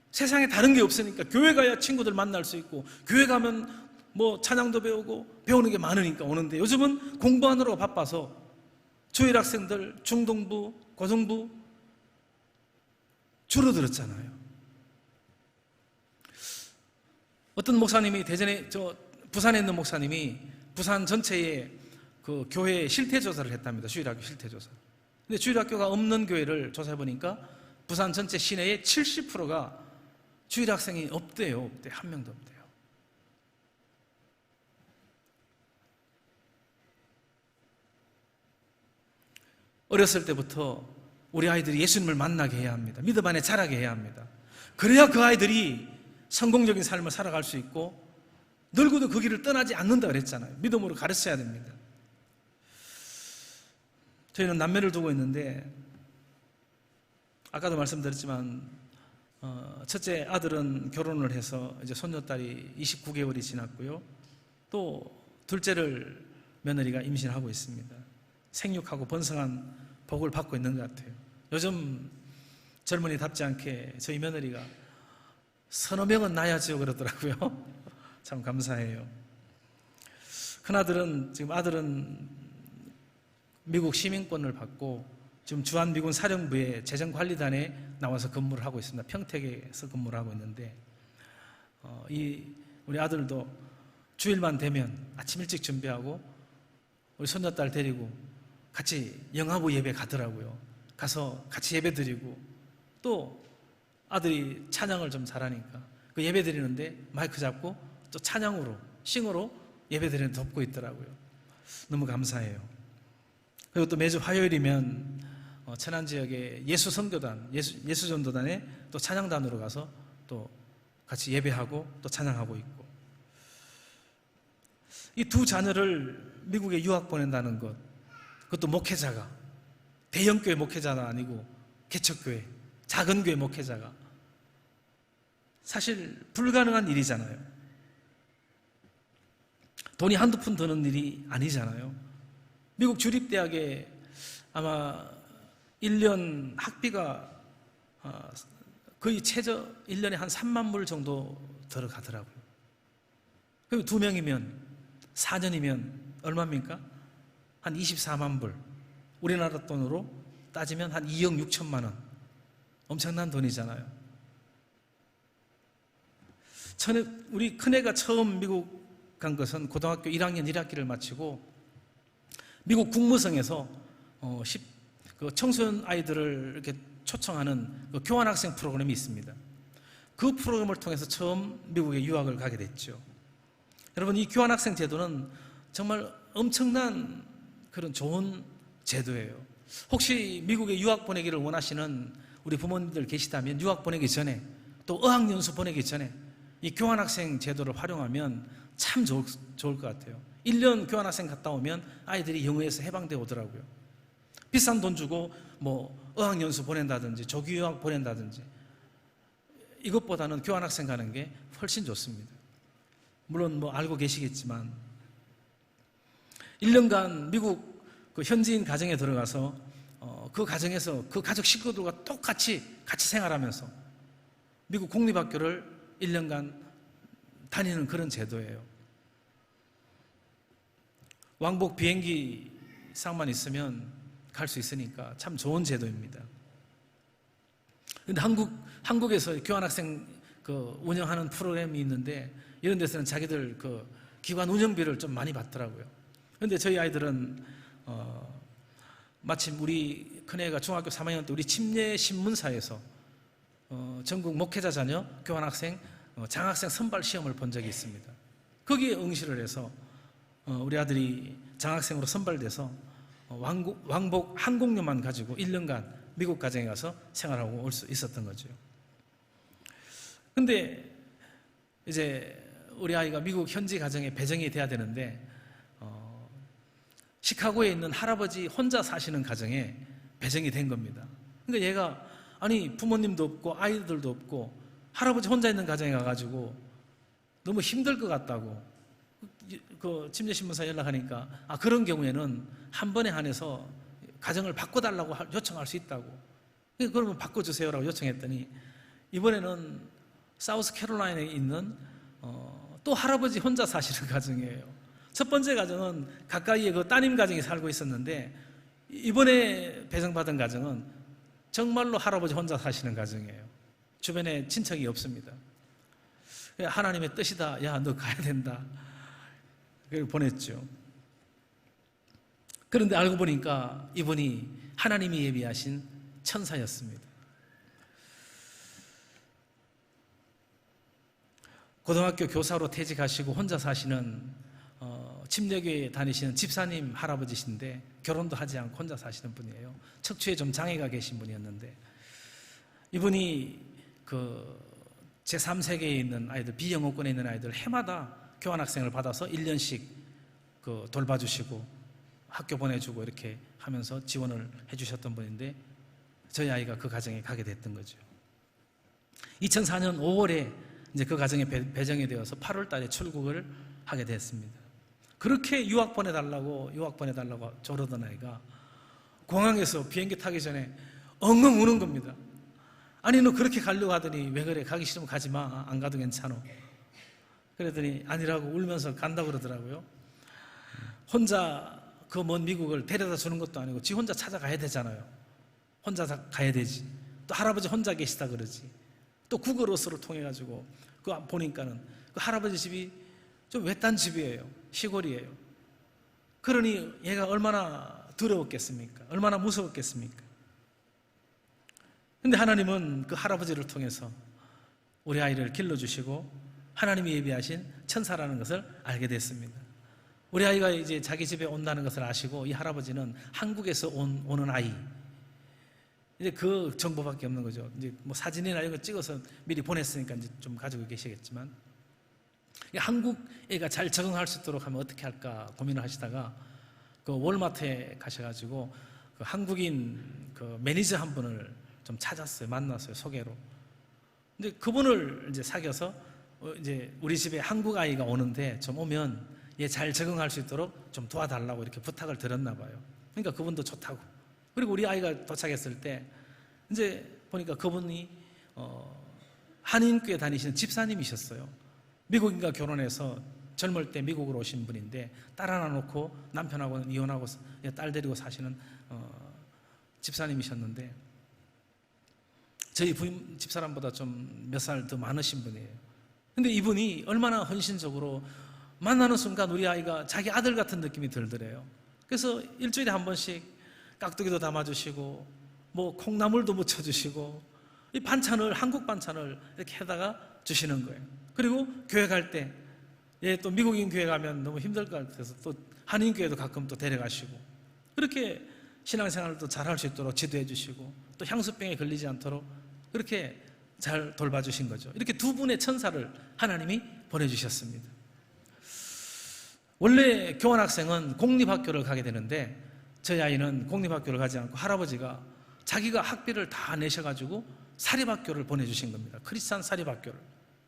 세상에 다른 게 없으니까 교회 가야 친구들 만날 수 있고, 교회 가면 뭐 찬양도 배우고 배우는 게 많으니까 오는데, 요즘은 공부하느라고 바빠서 주일 학생들, 중등부, 고등부 줄어들었잖아요. 어떤 목사님이 부산에 있는 목사님이 부산 전체에 그 교회 실태조사를 했답니다. 주일학교 실태조사. 근데 주일학교가 없는 교회를 조사해 보니까 부산 전체 시내의 70%가 주일학생이 없대요. 한 명도 없대요. 어렸을 때부터 우리 아이들이 예수님을 만나게 해야 합니다. 믿음 안에 자라게 해야 합니다. 그래야 그 아이들이 성공적인 삶을 살아갈 수 있고 늙어도 그 길을 떠나지 않는다 그랬잖아요. 믿음으로 가르쳐야 됩니다. 저희는 남매를 두고 있는데 아까도 말씀드렸지만 첫째 아들은 결혼을 해서 이제 손녀딸이 29개월이 지났고요. 또 둘째를 며느리가 임신하고 있습니다. 생육하고 번성한 복을 받고 있는 것 같아요. 요즘 젊은이답지 않게 저희 며느리가 서너 명은 낳아야죠 그러더라고요. 참 감사해요. 큰아들은 지금 아들은 미국 시민권을 받고 지금 주한미군 사령부의 재정관리단에 나와서 근무를 하고 있습니다. 평택에서 근무를 하고 있는데 우리 아들도 주일만 되면 아침 일찍 준비하고 우리 손녀딸 데리고 같이 영화부 예배 가더라고요. 가서 같이 예배 드리고 또 아들이 찬양을 좀 잘하니까 그 예배 드리는데 마이크 잡고 또 찬양으로 싱어로 예배 드리는 데 돕고 있더라고요. 너무 감사해요. 그리고 또 매주 화요일이면 천안 지역의 예수선교단, 예수전도단에 또 찬양단으로 가서 또 같이 예배하고 또 찬양하고 있고, 이 두 자녀를 미국에 유학 보낸다는 것, 그것도 목회자가, 대형교회 목회자가 아니고 개척교회, 작은 교회 목회자가, 사실 불가능한 일이잖아요. 돈이 한두 푼 드는 일이 아니잖아요. 미국 주립대학에 아마 1년 학비가 거의 최저 1년에 한 3만 불 정도 들어가더라고요. 그리고 2명이면 4년이면 얼마입니까? 한 24만 불. 우리나라 돈으로 따지면 한 2억 6천만 원. 엄청난 돈이잖아요. 우리 큰애가 처음 미국 간 것은 고등학교 1학년 1학기를 마치고 미국 국무성에서 그 청소년 아이들을 이렇게 초청하는 그 교환학생 프로그램이 있습니다. 그 프로그램을 통해서 처음 미국에 유학을 가게 됐죠. 여러분, 이 교환학생 제도는 정말 엄청난 그런 좋은 제도예요. 혹시 미국에 유학 보내기를 원하시는 우리 부모님들 계시다면 유학 보내기 전에 또 어학연수 보내기 전에 이 교환학생 제도를 활용하면 참 좋을 것 같아요. 1년 교환학생 갔다 오면 아이들이 영어에서 해방되어 오더라고요. 비싼 돈 주고 뭐 어학연수 보낸다든지 조기유학 보낸다든지 이것보다는 교환학생 가는 게 훨씬 좋습니다. 물론 뭐 알고 계시겠지만 1년간 미국 그 현지인 가정에 들어가서 그 가정에서 그 가족 식구들과 똑같이 같이 생활하면서 미국 공립학교를 1년간 다니는 그런 제도예요. 왕복 비행기상만 있으면 갈 수 있으니까 참 좋은 제도입니다. 그런데 한국에서 교환학생 그 운영하는 프로그램이 있는데 이런 데서는 자기들 그 기관 운영비를 좀 많이 받더라고요. 그런데 저희 아이들은 마침 우리 큰애가 중학교 3학년 때 우리 침례 신문사에서 전국 목회자 자녀 교환학생 장학생 선발 시험을 본 적이 있습니다. 거기에 응시를 해서 우리 아들이 장학생으로 선발돼서 왕복 항공료만 가지고 1년간 미국 가정에 가서 생활하고 올 수 있었던 거죠. 근데 이제 우리 아이가 미국 현지 가정에 배정이 돼야 되는데 시카고에 있는 할아버지 혼자 사시는 가정에 배정이 된 겁니다. 그러니까 얘가 아니 부모님도 없고 아이들도 없고 할아버지 혼자 있는 가정에 가가지고 너무 힘들 것 같다고 그 침례신문사에 연락하니까 그런 경우에는 한 번에 한해서 가정을 바꿔달라고 요청할 수 있다고. 그러면 바꿔주세요라고 요청했더니 이번에는 사우스캐롤라이나에 있는 또 할아버지 혼자 사시는 가정이에요. 첫 번째 가정은 가까이에 그 따님 가정이 살고 있었는데 이번에 배정받은 가정은 정말로 할아버지 혼자 사시는 가정이에요. 주변에 친척이 없습니다. 하나님의 뜻이다. 야, 너 가야 된다. 그걸 보냈죠. 그런데 알고 보니까 이분이 하나님이 예비하신 천사였습니다. 고등학교 교사로 퇴직하시고 혼자 사시는 침례교회에 다니시는 집사님 할아버지신데 결혼도 하지 않고 혼자 사시는 분이에요. 척추에 좀 장애가 계신 분이었는데 이분이 그 제3세계에 있는 아이들, 비영어권에 있는 아이들 해마다 교환학생을 받아서 1년씩 그 돌봐주시고 학교 보내주고 이렇게 하면서 지원을 해주셨던 분인데 저희 아이가 그 가정에 가게 됐던 거죠. 2004년 5월에 이제 그 가정에 배정이 되어서 8월 달에 출국을 하게 됐습니다. 그렇게 유학 보내달라고 저러던 아이가 공항에서 비행기 타기 전에 엉엉 우는 겁니다. 아니 너 그렇게 가려고 하더니 왜 그래, 가기 싫으면 가지 마, 안 가도 괜찮아. 그랬더니 아니라고 울면서 간다고 그러더라고요. 혼자 그 먼 미국을 데려다 주는 것도 아니고 지 혼자 찾아가야 되잖아요. 혼자 가야 되지. 또 할아버지 혼자 계시다 그러지. 또 구글어스를 통해 가지고 그 보니까는 그 할아버지 집이 좀 외딴 집이에요. 시골이에요. 그러니 얘가 얼마나 두려웠겠습니까? 얼마나 무서웠겠습니까? 근데 하나님은 그 할아버지를 통해서 우리 아이를 길러주시고 하나님이 예비하신 천사라는 것을 알게 됐습니다. 우리 아이가 이제 자기 집에 온다는 것을 아시고 이 할아버지는 한국에서 오는 아이, 이제 그 정보밖에 없는 거죠. 이제 뭐 사진이나 이런 거 찍어서 미리 보냈으니까 이제 좀 가지고 계시겠지만, 한국 애가 잘 적응할 수 있도록 하면 어떻게 할까 고민을 하시다가 그 월마트에 가셔가지고 그 한국인 그 매니저 한 분을 좀 찾았어요. 만났어요. 소개로. 근데 그분을 이제 사귀어서 이제 우리 집에 한국 아이가 오는데 좀 오면 얘 잘 적응할 수 있도록 좀 도와달라고 이렇게 부탁을 드렸나 봐요. 그러니까 그분도 좋다고. 그리고 우리 아이가 도착했을 때 이제 보니까 그분이 한인교회 다니시는 집사님이셨어요. 미국인과 결혼해서 젊을 때 미국으로 오신 분인데 딸 하나 놓고 남편하고는 이혼하고 딸 데리고 사시는 집사님이셨는데 저희 부인 집사람보다 좀 몇 살 더 많으신 분이에요. 근데 이분이 얼마나 헌신적으로 만나는 순간 우리 아이가 자기 아들 같은 느낌이 들더래요. 그래서 일주일에 한 번씩 깍두기도 담아주시고 뭐 콩나물도 무쳐주시고 이 반찬을, 한국 반찬을 이렇게 해다가 주시는 거예요. 그리고 교회 갈 때 얘 또 미국인 교회 가면 너무 힘들 것 같아서 또 한인 교회도 가끔 또 데려가시고 그렇게 신앙생활도 잘할 수 있도록 지도해 주시고 또 향수병에 걸리지 않도록 그렇게 잘 돌봐주신 거죠. 이렇게 두 분의 천사를 하나님이 보내주셨습니다. 원래 교환학생은 공립학교를 가게 되는데 저희 아이는 공립학교를 가지 않고 할아버지가 자기가 학비를 다 내셔가지고 사립학교를 보내주신 겁니다. 크리스찬 사립학교를.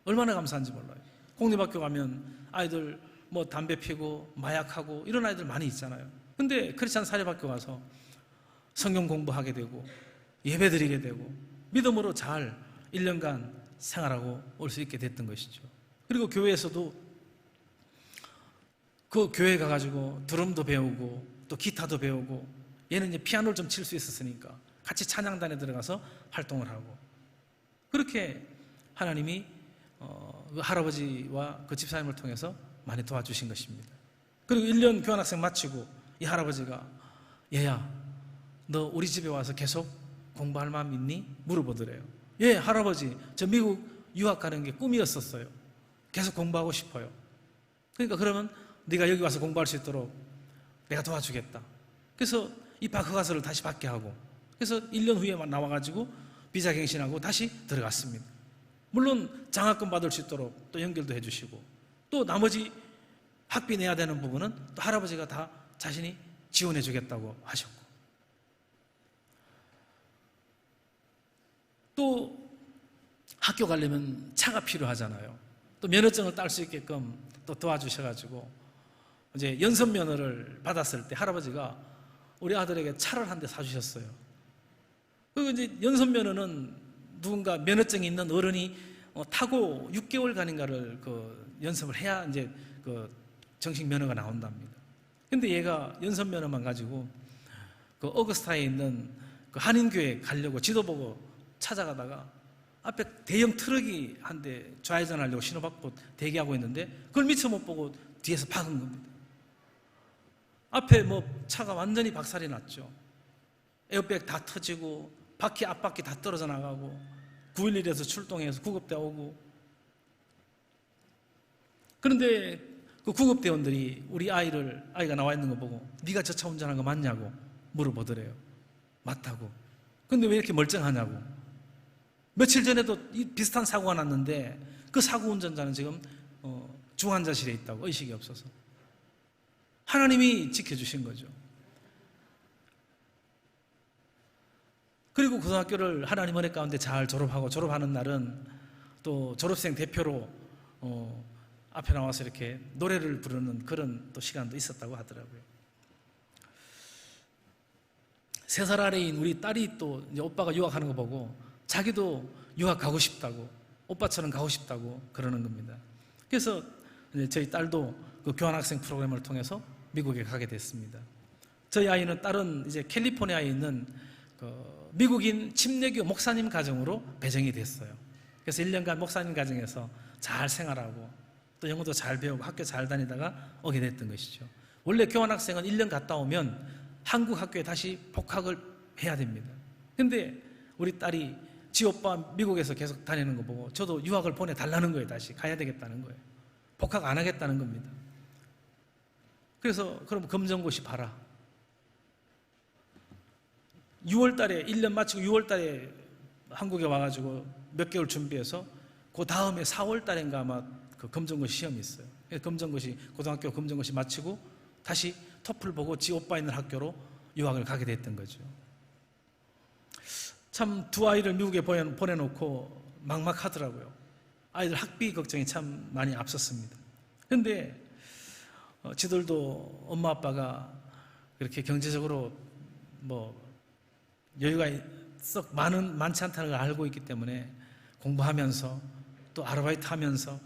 얼마나 감사한지 몰라요. 공립학교 가면 아이들 뭐 담배 피고 마약하고 이런 아이들 많이 있잖아요. 근데 크리스찬 사립학교 가서 성경 공부하게 되고 예배 드리게 되고 믿음으로 잘 1년간 생활하고 올 수 있게 됐던 것이죠. 그리고 교회에서도 그 교회 가가지고 드럼도 배우고 또 기타도 배우고 얘는 이제 피아노를 좀 칠 수 있었으니까 같이 찬양단에 들어가서 활동을 하고 그렇게 하나님이 그 할아버지와 그 집사님을 통해서 많이 도와주신 것입니다. 그리고 1년 교환학생 마치고 이 할아버지가 얘야 너 우리 집에 와서 계속 공부할 마음 있니? 물어보더래요. 예 할아버지 저 미국 유학 가는 게 꿈이었었어요. 계속 공부하고 싶어요. 그러니까 그러면 네가 여기 와서 공부할 수 있도록 내가 도와주겠다. 그래서 입학 허가서를 다시 받게 하고 그래서 1년 후에만 나와가지고 비자 갱신하고 다시 들어갔습니다. 물론 장학금 받을 수 있도록 또 연결도 해주시고 또 나머지 학비 내야 되는 부분은 또 할아버지가 다 자신이 지원해 주겠다고 하셨고 또 학교 가려면 차가 필요하잖아요. 또 면허증을 딸 수 있게끔 또 도와주셔가지고 이제 연습면허를 받았을 때 할아버지가 우리 아들에게 차를 한 대 사주셨어요. 그리고 이제 연습면허는 누군가 면허증이 있는 어른이 타고 6개월간인가를 그 연습을 해야 이제 그 정식 면허가 나온답니다. 근데 얘가 연습면허만 가지고 그 어거스타에 있는 그 한인교회 가려고 지도 보고 찾아가다가 앞에 대형 트럭이 한 대 좌회전하려고 신호받고 대기하고 있는데 그걸 미처 못 보고 뒤에서 박은 겁니다. 앞에 뭐 차가 완전히 박살이 났죠. 에어백 다 터지고 앞바퀴 다 떨어져 나가고 911에서 출동해서 구급대 오고. 그런데 그 구급대원들이 우리 아이가 나와 있는 거 보고 네가 저 차 운전한 거 맞냐고 물어보더래요. 맞다고. 근데 왜 이렇게 멀쩡하냐고. 며칠 전에도 비슷한 사고가 났는데 그 사고 운전자는 지금 중환자실에 있다고, 의식이 없어서. 하나님이 지켜주신 거죠. 그리고 고등학교를 하나님 은혜 가운데 잘 졸업하고, 졸업하는 날은 또 졸업생 대표로 앞에 나와서 이렇게 노래를 부르는 그런 또 시간도 있었다고 하더라고요. 3살 아래인 우리 딸이 또 이제 오빠가 유학하는 거 보고 자기도 유학 가고 싶다고, 오빠처럼 가고 싶다고 그러는 겁니다. 그래서 이제 저희 딸도 그 교환학생 프로그램을 통해서 미국에 가게 됐습니다. 저희 아이는 딸은 이제 캘리포니아에 있는 그 미국인 침례교 목사님 가정으로 배정이 됐어요. 그래서 1년간 목사님 가정에서 잘 생활하고 또 영어도 잘 배우고 학교 잘 다니다가 오게 됐던 것이죠. 원래 교환학생은 1년 갔다 오면 한국 학교에 다시 복학을 해야 됩니다. 근데 우리 딸이 지 오빠 미국에서 계속 다니는 거 보고 저도 유학을 보내달라는 거예요. 다시 가야 되겠다는 거예요. 복학 안 하겠다는 겁니다. 그래서 그럼 검정고시 봐라. 6월 달에 1년 마치고 6월 달에 한국에 와가지고 몇 개월 준비해서 그 다음에 4월 달인가 아마 그 검정고시 시험이 있어요. 검정고시, 고등학교 검정고시 마치고 다시 토플 보고 지 오빠 있는 학교로 유학을 가게 됐던 거죠. 참 두 아이를 미국에 보내놓고 막막하더라고요. 아이들 학비 걱정이 참 많이 앞섰습니다. 그런데 지들도 엄마 아빠가 그렇게 경제적으로 뭐 여유가 썩 많지 않다는 걸 알고 있기 때문에 공부하면서 또 아르바이트 하면서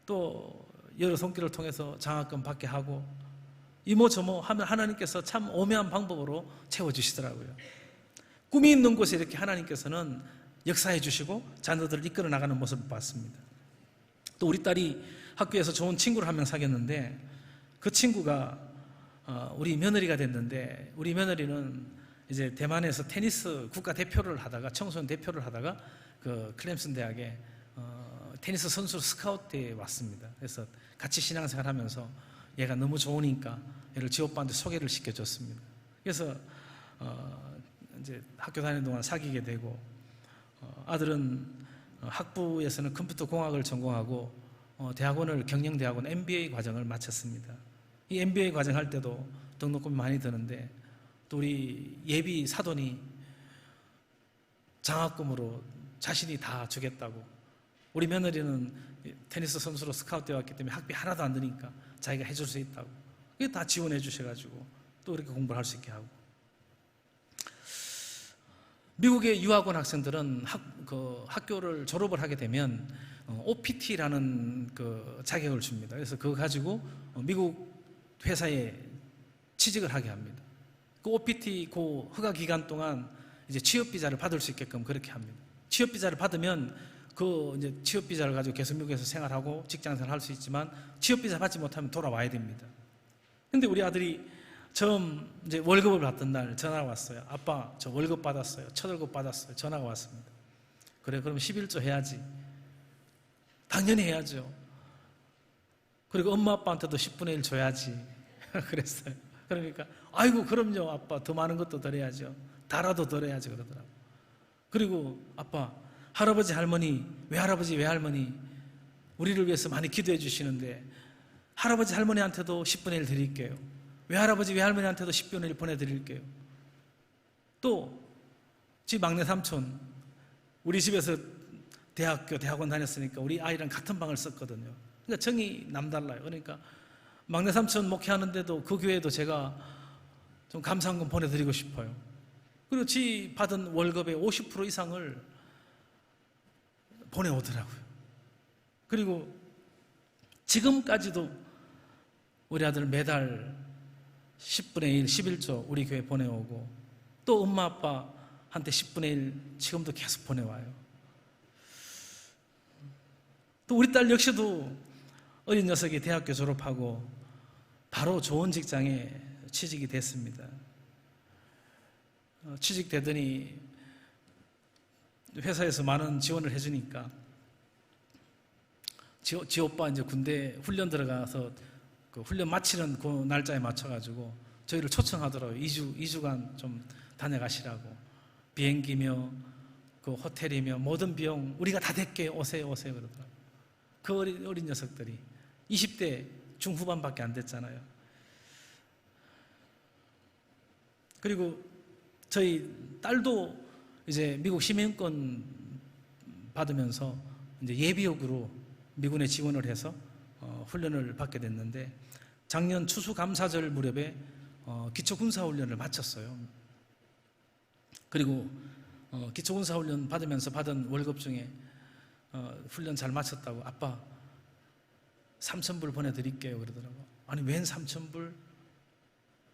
또 여러 손길을 통해서 장학금 받게 하고 이모저모 하면 하나님께서 참 오묘한 방법으로 채워주시더라고요. 꿈이 있는 곳에 이렇게 하나님께서는 역사해 주시고 자녀들을 이끌어 나가는 모습을 봤습니다. 또 우리 딸이 학교에서 좋은 친구를 한 명 사귀었는데 그 친구가 우리 며느리가 됐는데 우리 며느리는 이제 대만에서 테니스 국가 대표를 하다가 청소년 대표를 하다가 그 클램슨 대학에 테니스 선수 스카우트에 왔습니다. 그래서 같이 신앙생활하면서 얘가 너무 좋으니까 얘를 지 오빠한테 소개를 시켜줬습니다. 그래서 이제 학교 다니는 동안 사귀게 되고 아들은 학부에서는 컴퓨터 공학을 전공하고 대학원을 경영대학원 MBA 과정을 마쳤습니다. 이 MBA 과정 할 때도 등록금이 많이 드는데 또 우리 예비 사돈이 장학금으로 자신이 다 주겠다고. 우리 며느리는 테니스 선수로 스카우트되어 왔기 때문에 학비 하나도 안 드니까 자기가 해줄 수 있다고. 그게 다 지원해 주셔가지고 또 이렇게 공부를 할 수 있게 하고. 미국의 유학원 학생들은 학교를 졸업을 하게 되면 OPT라는 그 자격을 줍니다. 그래서 그거 가지고 미국 회사에 취직을 하게 합니다. 그 OPT 그 허가 기간 동안 이제 취업 비자를 받을 수 있게끔 그렇게 합니다. 취업 비자를 받으면 그 이제 취업 비자를 가지고 계속 미국에서 생활하고 직장 생활 할 수 있지만 취업 비자 받지 못하면 돌아와야 됩니다. 근데 우리 아들이 처음 이제 월급을 받던 날 전화가 왔어요. 아빠, 저 월급 받았어요. 첫 월급 받았어요. 전화가 왔습니다. 그래, 그럼 11조 해야지. 당연히 해야죠. 그리고 엄마 아빠한테도 10분의 1 줘야지. 그랬어요. 그러니까 아이고 그럼요 아빠, 더 많은 것도 드려야죠. 달아도 드려야죠 그러더라고요. 그리고 아빠, 할아버지 할머니, 외할아버지 외할머니 우리를 위해서 많이 기도해 주시는데 할아버지 할머니한테도 10분의 1 드릴게요. 외할아버지 외할머니한테도 10분의 1 보내드릴게요. 또 집 막내 삼촌, 우리 집에서 대학원 다녔으니까 우리 아이랑 같은 방을 썼거든요. 그러니까 정이 남달라요. 그러니까 막내 삼촌 목회하는데도 그 교회도 제가 좀 감사한금 보내드리고 싶어요. 그리고 지 받은 월급의 50% 이상을 보내오더라고요. 그리고 지금까지도 우리 아들 매달 10분의 1, 11조 우리 교회 보내오고 또 엄마 아빠한테 10분의 1 지금도 계속 보내와요. 또 우리 딸 역시도 어린 녀석이 대학교 졸업하고 바로 좋은 직장에 취직이 됐습니다. 취직되더니 회사에서 많은 지원을 해주니까 지 오빠 이제 군대 훈련 들어가서 그 훈련 마치는 그 날짜에 맞춰가지고 저희를 초청하더라고요. 2주간 좀 다녀가시라고. 비행기며 그 호텔이며 모든 비용 우리가 다 댈게요. 오세요 그러더라고요. 그 어린 녀석들이 20대 중후반밖에 안 됐잖아요. 그리고 저희 딸도 이제 미국 시민권 받으면서 이제 예비역으로 미군에 지원을 해서 훈련을 받게 됐는데 작년 추수감사절 무렵에 기초군사훈련을 마쳤어요. 그리고 기초군사훈련 받으면서 받은 월급 중에 훈련 잘 마쳤다고 아빠 3,000불 보내드릴게요 그러더라고요. 아니 웬 3,000불?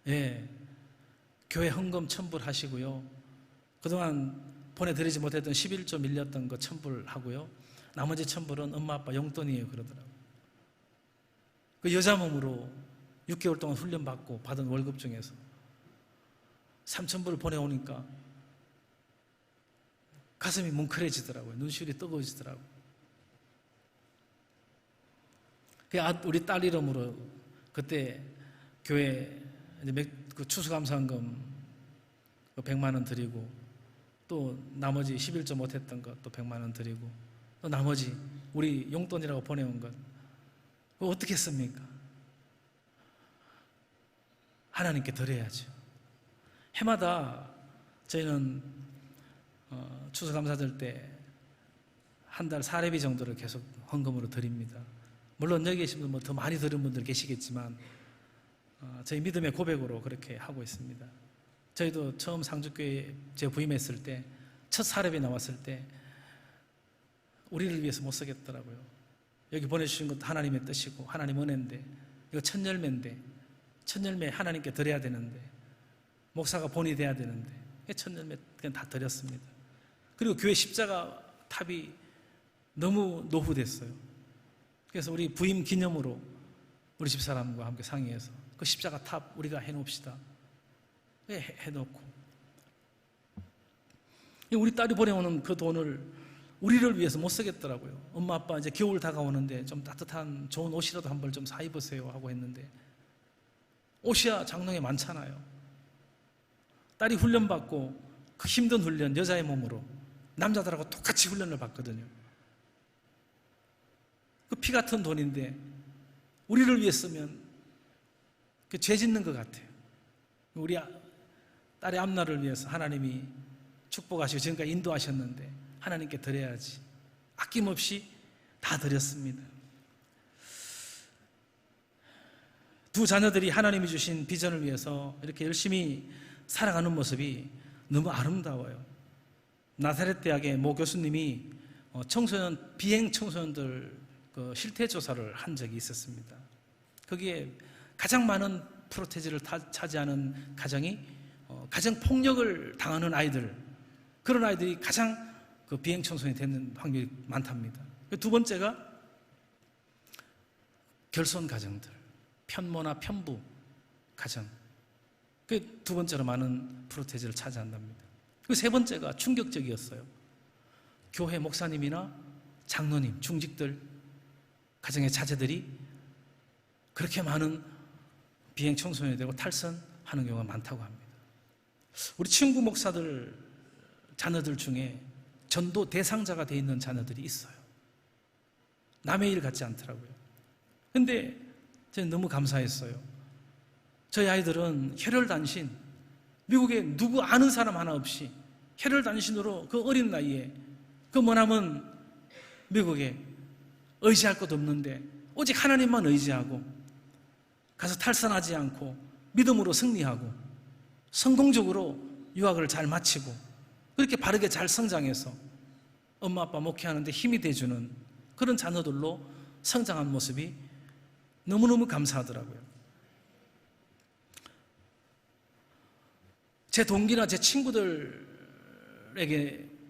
예, 교회 헌금 1,000불 하시고요. 그동안 보내드리지 못했던 11조 밀렸던 거 1,000불 하고요. 나머지 1,000불은 엄마 아빠 용돈이에요 그러더라고요. 그 여자 몸으로 6개월 동안 훈련받고 받은 월급 중에서 3,000불을 보내오니까 가슴이 뭉클해지더라고요. 눈시울이 뜨거워지더라고요. 우리 딸 이름으로 그때 교회 그 추수감사헌금 100만 원 드리고 또 나머지 11조 못했던 것 또 100만 원 드리고 또 나머지 우리 용돈이라고 보내온 것 그거 어떻게 했습니까? 하나님께 드려야죠. 해마다 저희는 추수감사절 때 한 달 사례비 정도를 계속 헌금으로 드립니다. 물론 여기 계신 분들 더 많이 들은 분들 계시겠지만 저희 믿음의 고백으로 그렇게 하고 있습니다. 저희도 처음 상주교회 재부임했을 때 첫 사례비 나왔을 때 우리를 위해서 못 쓰겠더라고요. 여기 보내주신 것도 하나님의 뜻이고 하나님 은혜인데 이거 첫 열매인데 첫 열매 하나님께 드려야 되는데 목사가 본이 돼야 되는데 첫 열매 그냥 다 드렸습니다. 그리고 교회 십자가 탑이 너무 노후됐어요. 그래서 우리 부임 기념으로 우리 집사람과 함께 상의해서 그 십자가 탑 우리가 해놓읍시다. 해놓고 우리 딸이 보내오는 그 돈을 우리를 위해서 못 쓰겠더라고요. 엄마 아빠 이제 겨울 다가오는데 좀 따뜻한 좋은 옷이라도 한 벌 좀 사 입으세요 하고 했는데 옷이야 장롱에 많잖아요. 딸이 훈련받고 그 힘든 훈련 여자의 몸으로 남자들하고 똑같이 훈련을 받거든요. 그 피 같은 돈인데 우리를 위해 쓰면 그 죄 짓는 것 같아요. 우리 딸의 앞날을 위해서 하나님이 축복하시고 지금까지 인도하셨는데 하나님께 드려야지. 아낌없이 다 드렸습니다. 두 자녀들이 하나님이 주신 비전을 위해서 이렇게 열심히 살아가는 모습이 너무 아름다워요. 나사렛 대학의 모 교수님이 비행 청소년들 그 실태 조사를 한 적이 있었습니다. 거기에 가장 많은 프로테즈를 차지하는 가정이 가정 폭력을 당하는 아이들, 그런 아이들이 가장 그 비행 청소년이 되는 확률이 많답니다. 두 번째가 결손 가정들, 편모나 편부 가정, 그 두 번째로 많은 프로테즈를 차지한답니다. 그 세 번째가 충격적이었어요. 교회 목사님이나 장로님, 중직들 가정의 자제들이 그렇게 많은 비행 청소년이 되고 탈선하는 경우가 많다고 합니다. 우리 친구 목사들 자녀들 중에 전도 대상자가 되어 있는 자녀들이 있어요. 남의 일 같지 않더라고요. 근데 저는 너무 감사했어요. 저희 아이들은 혈혈단신, 미국에 누구 아는 사람 하나 없이 혈혈단신으로 그 어린 나이에 그 머나먼 미국에 의지할 것도 없는데 오직 하나님만 의지하고 가서 탈선하지 않고 믿음으로 승리하고 성공적으로 유학을 잘 마치고 그렇게 바르게 잘 성장해서 엄마 아빠 목회하는데 힘이 돼주는 그런 자녀들로 성장한 모습이 너무너무 감사하더라고요. 제 동기나 제 친구들에게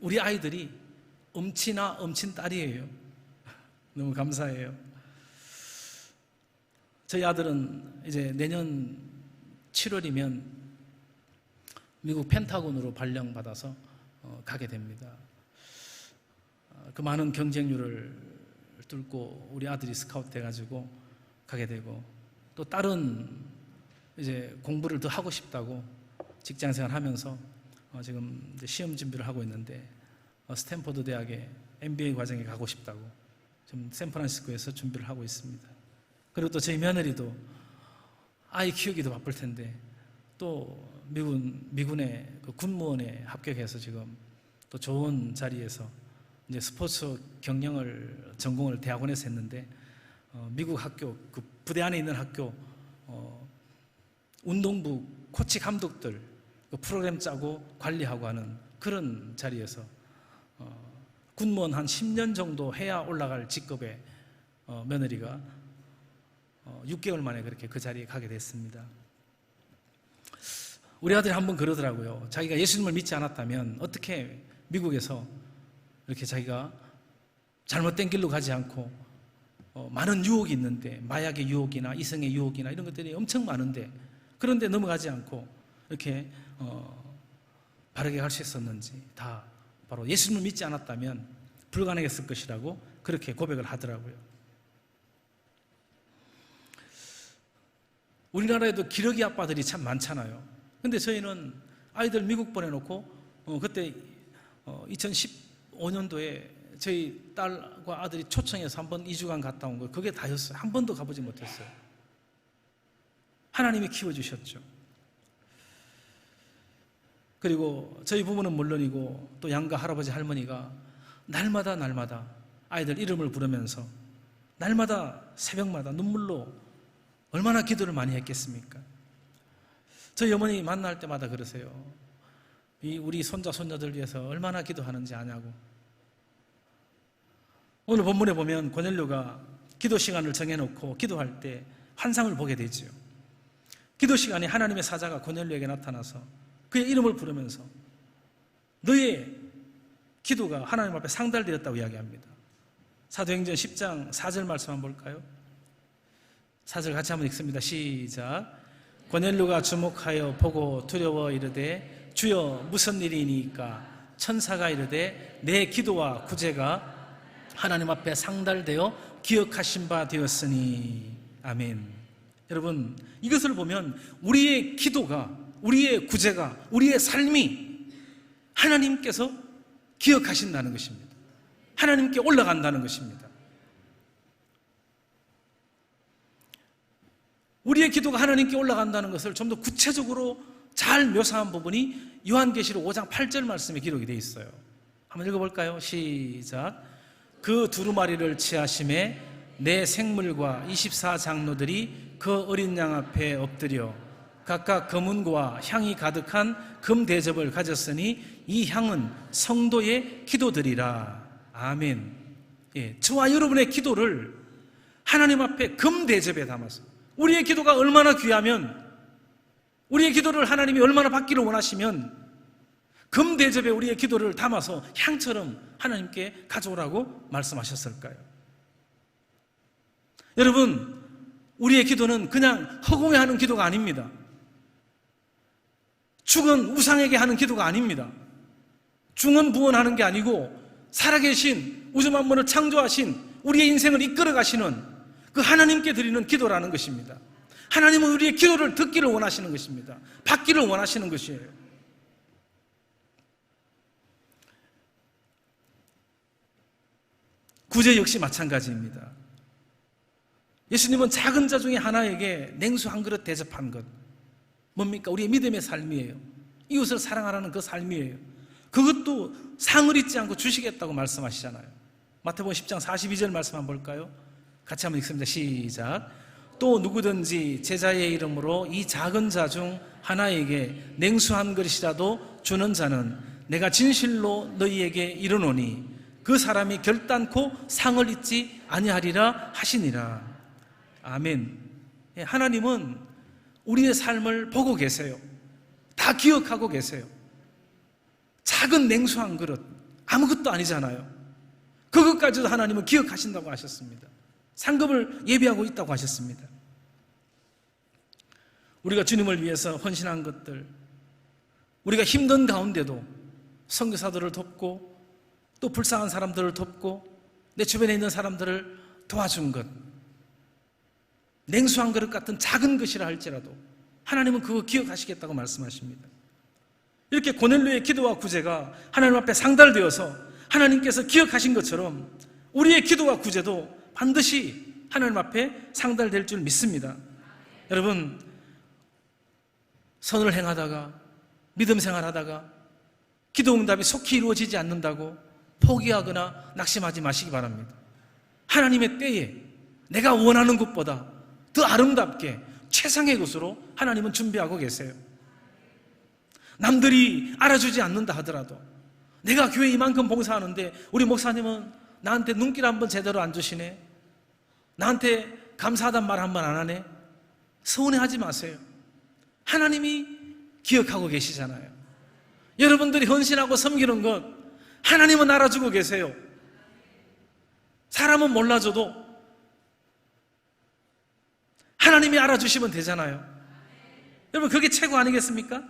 우리 아이들이 엄치나 엄친 딸이에요. 너무 감사해요. 저희 아들은 이제 내년 7월이면 미국 펜타곤으로 발령받아서 가게 됩니다. 그 많은 경쟁률을 뚫고 우리 아들이 스카우트 돼가지고 가게 되고, 또 다른 이제 공부를 더 하고 싶다고 직장생활 하면서 지금 이제 시험 준비를 하고 있는데, 스탠포드 대학에 MBA 과정에 가고 싶다고 지금 샌프란시스코에서 준비를 하고 있습니다. 그리고 또 저희 며느리도 아이 키우기도 바쁠 텐데 또 미군의 그 군무원에 합격해서 지금 또 좋은 자리에서 이제 스포츠 경영을 전공을 대학원에서 했는데, 미국 학교 그 부대 안에 있는 학교 운동부 코치 감독들 그 프로그램 짜고 관리하고 하는 그런 자리에서 군무원 한 10년 정도 해야 올라갈 직급의 며느리가 6개월 만에 그렇게 그 자리에 가게 됐습니다. 우리 아들이 한번 그러더라고요. 자기가 예수님을 믿지 않았다면 어떻게 미국에서 이렇게 자기가 잘못된 길로 가지 않고 많은 유혹이 있는데, 마약의 유혹이나 이성의 유혹이나 이런 것들이 엄청 많은데 그런데 넘어가지 않고 이렇게 바르게 갈 수 있었는지, 다 바로 예수님을 믿지 않았다면 불가능했을 것이라고 그렇게 고백을 하더라고요. 우리나라에도 기러기 아빠들이 참 많잖아요. 근데 저희는 아이들 미국 보내놓고 그때 2015년도에 저희 딸과 아들이 초청해서 한번 2주간 갔다 온 거, 그게 다였어요. 한 번도 가보지 못했어요. 하나님이 키워주셨죠. 그리고 저희 부모는 물론이고 또 양가 할아버지 할머니가 날마다 아이들 이름을 부르면서 날마다 새벽마다 눈물로 얼마나 기도를 많이 했겠습니까? 저희 어머니 만날 때마다 그러세요. 우리 손자 손녀들 위해서 얼마나 기도하는지 아냐고. 오늘 본문에 보면 고넬료가 기도 시간을 정해놓고 기도할 때 환상을 보게 되죠. 기도 시간에 하나님의 사자가 고넬료에게 나타나서 그의 이름을 부르면서 너의 기도가 하나님 앞에 상달되었다고 이야기합니다. 사도행전 10장 4절 말씀 한번 볼까요? 4절 같이 한번 읽습니다. 시작. 고넬료가 주목하여 보고 두려워 이르되 주여 무슨 일이니까? 천사가 이르되 내 기도와 구제가 하나님 앞에 상달되어 기억하신 바 되었으니. 아멘. 여러분, 이것을 보면 우리의 기도가, 우리의 구제가, 우리의 삶이 하나님께서 기억하신다는 것입니다. 하나님께 올라간다는 것입니다. 우리의 기도가 하나님께 올라간다는 것을 좀 더 구체적으로 잘 묘사한 부분이 요한계시록 5장 8절 말씀에 기록이 되어 있어요. 한번 읽어볼까요? 시작. 그 두루마리를 취하심에 내 생물과 24장로들이 그 어린 양 앞에 엎드려 각각 금은과 향이 가득한 금 대접을 가졌으니 이 향은 성도의 기도들이라. 아멘. 예, 저와 여러분의 기도를 하나님 앞에 금 대접에 담아서, 우리의 기도가 얼마나 귀하면, 우리의 기도를 하나님이 얼마나 받기를 원하시면 금 대접에 우리의 기도를 담아서 향처럼 하나님께 가져오라고 말씀하셨을까요? 여러분, 우리의 기도는 그냥 허공에 하는 기도가 아닙니다. 죽은 우상에게 하는 기도가 아닙니다. 중언부언하는 게 아니고 살아계신 우주 만물을 창조하신 우리의 인생을 이끌어 가시는 그 하나님께 드리는 기도라는 것입니다. 하나님은 우리의 기도를 듣기를 원하시는 것입니다. 받기를 원하시는 것이에요. 구제 역시 마찬가지입니다. 예수님은 작은 자 중에 하나에게 냉수 한 그릇 대접한 것, 뭡니까? 우리의 믿음의 삶이에요. 이웃을 사랑하라는 그 삶이에요. 그것도 상을 잊지 않고 주시겠다고 말씀하시잖아요. 마태복음 10장 42절 말씀 한번 볼까요? 같이 한번 읽습니다. 시작. 또 누구든지 제자의 이름으로 이 작은 자 중 하나에게 냉수 한 그릇이라도 주는 자는 내가 진실로 너희에게 이르노니 그 사람이 결단코 상을 잊지 아니하리라 하시니라. 아멘. 하나님은 우리의 삶을 보고 계세요. 다 기억하고 계세요. 작은 냉수 한 그릇, 아무것도 아니잖아요. 그것까지도 하나님은 기억하신다고 하셨습니다. 상급을 예비하고 있다고 하셨습니다. 우리가 주님을 위해서 헌신한 것들, 우리가 힘든 가운데도 선교사들을 돕고 또 불쌍한 사람들을 돕고 내 주변에 있는 사람들을 도와준 것, 냉수 한 그릇 같은 작은 것이라 할지라도 하나님은 그거 기억하시겠다고 말씀하십니다. 이렇게 고넬료의 기도와 구제가 하나님 앞에 상달되어서 하나님께서 기억하신 것처럼 우리의 기도와 구제도 반드시 하나님 앞에 상달될 줄 믿습니다. 여러분, 선을 행하다가 믿음 생활하다가 기도 응답이 속히 이루어지지 않는다고 포기하거나 낙심하지 마시기 바랍니다. 하나님의 때에 내가 원하는 것보다 더 아름답게 최상의 것으로 하나님은 준비하고 계세요. 남들이 알아주지 않는다 하더라도 내가 교회 이만큼 봉사하는데 우리 목사님은 나한테 눈길 한번 제대로 안 주시네, 나한테 감사하단 말 한 번 안 하네, 서운해하지 마세요. 하나님이 기억하고 계시잖아요. 여러분들이 헌신하고 섬기는 것 하나님은 알아주고 계세요. 사람은 몰라줘도 하나님이 알아주시면 되잖아요. 여러분, 그게 최고 아니겠습니까?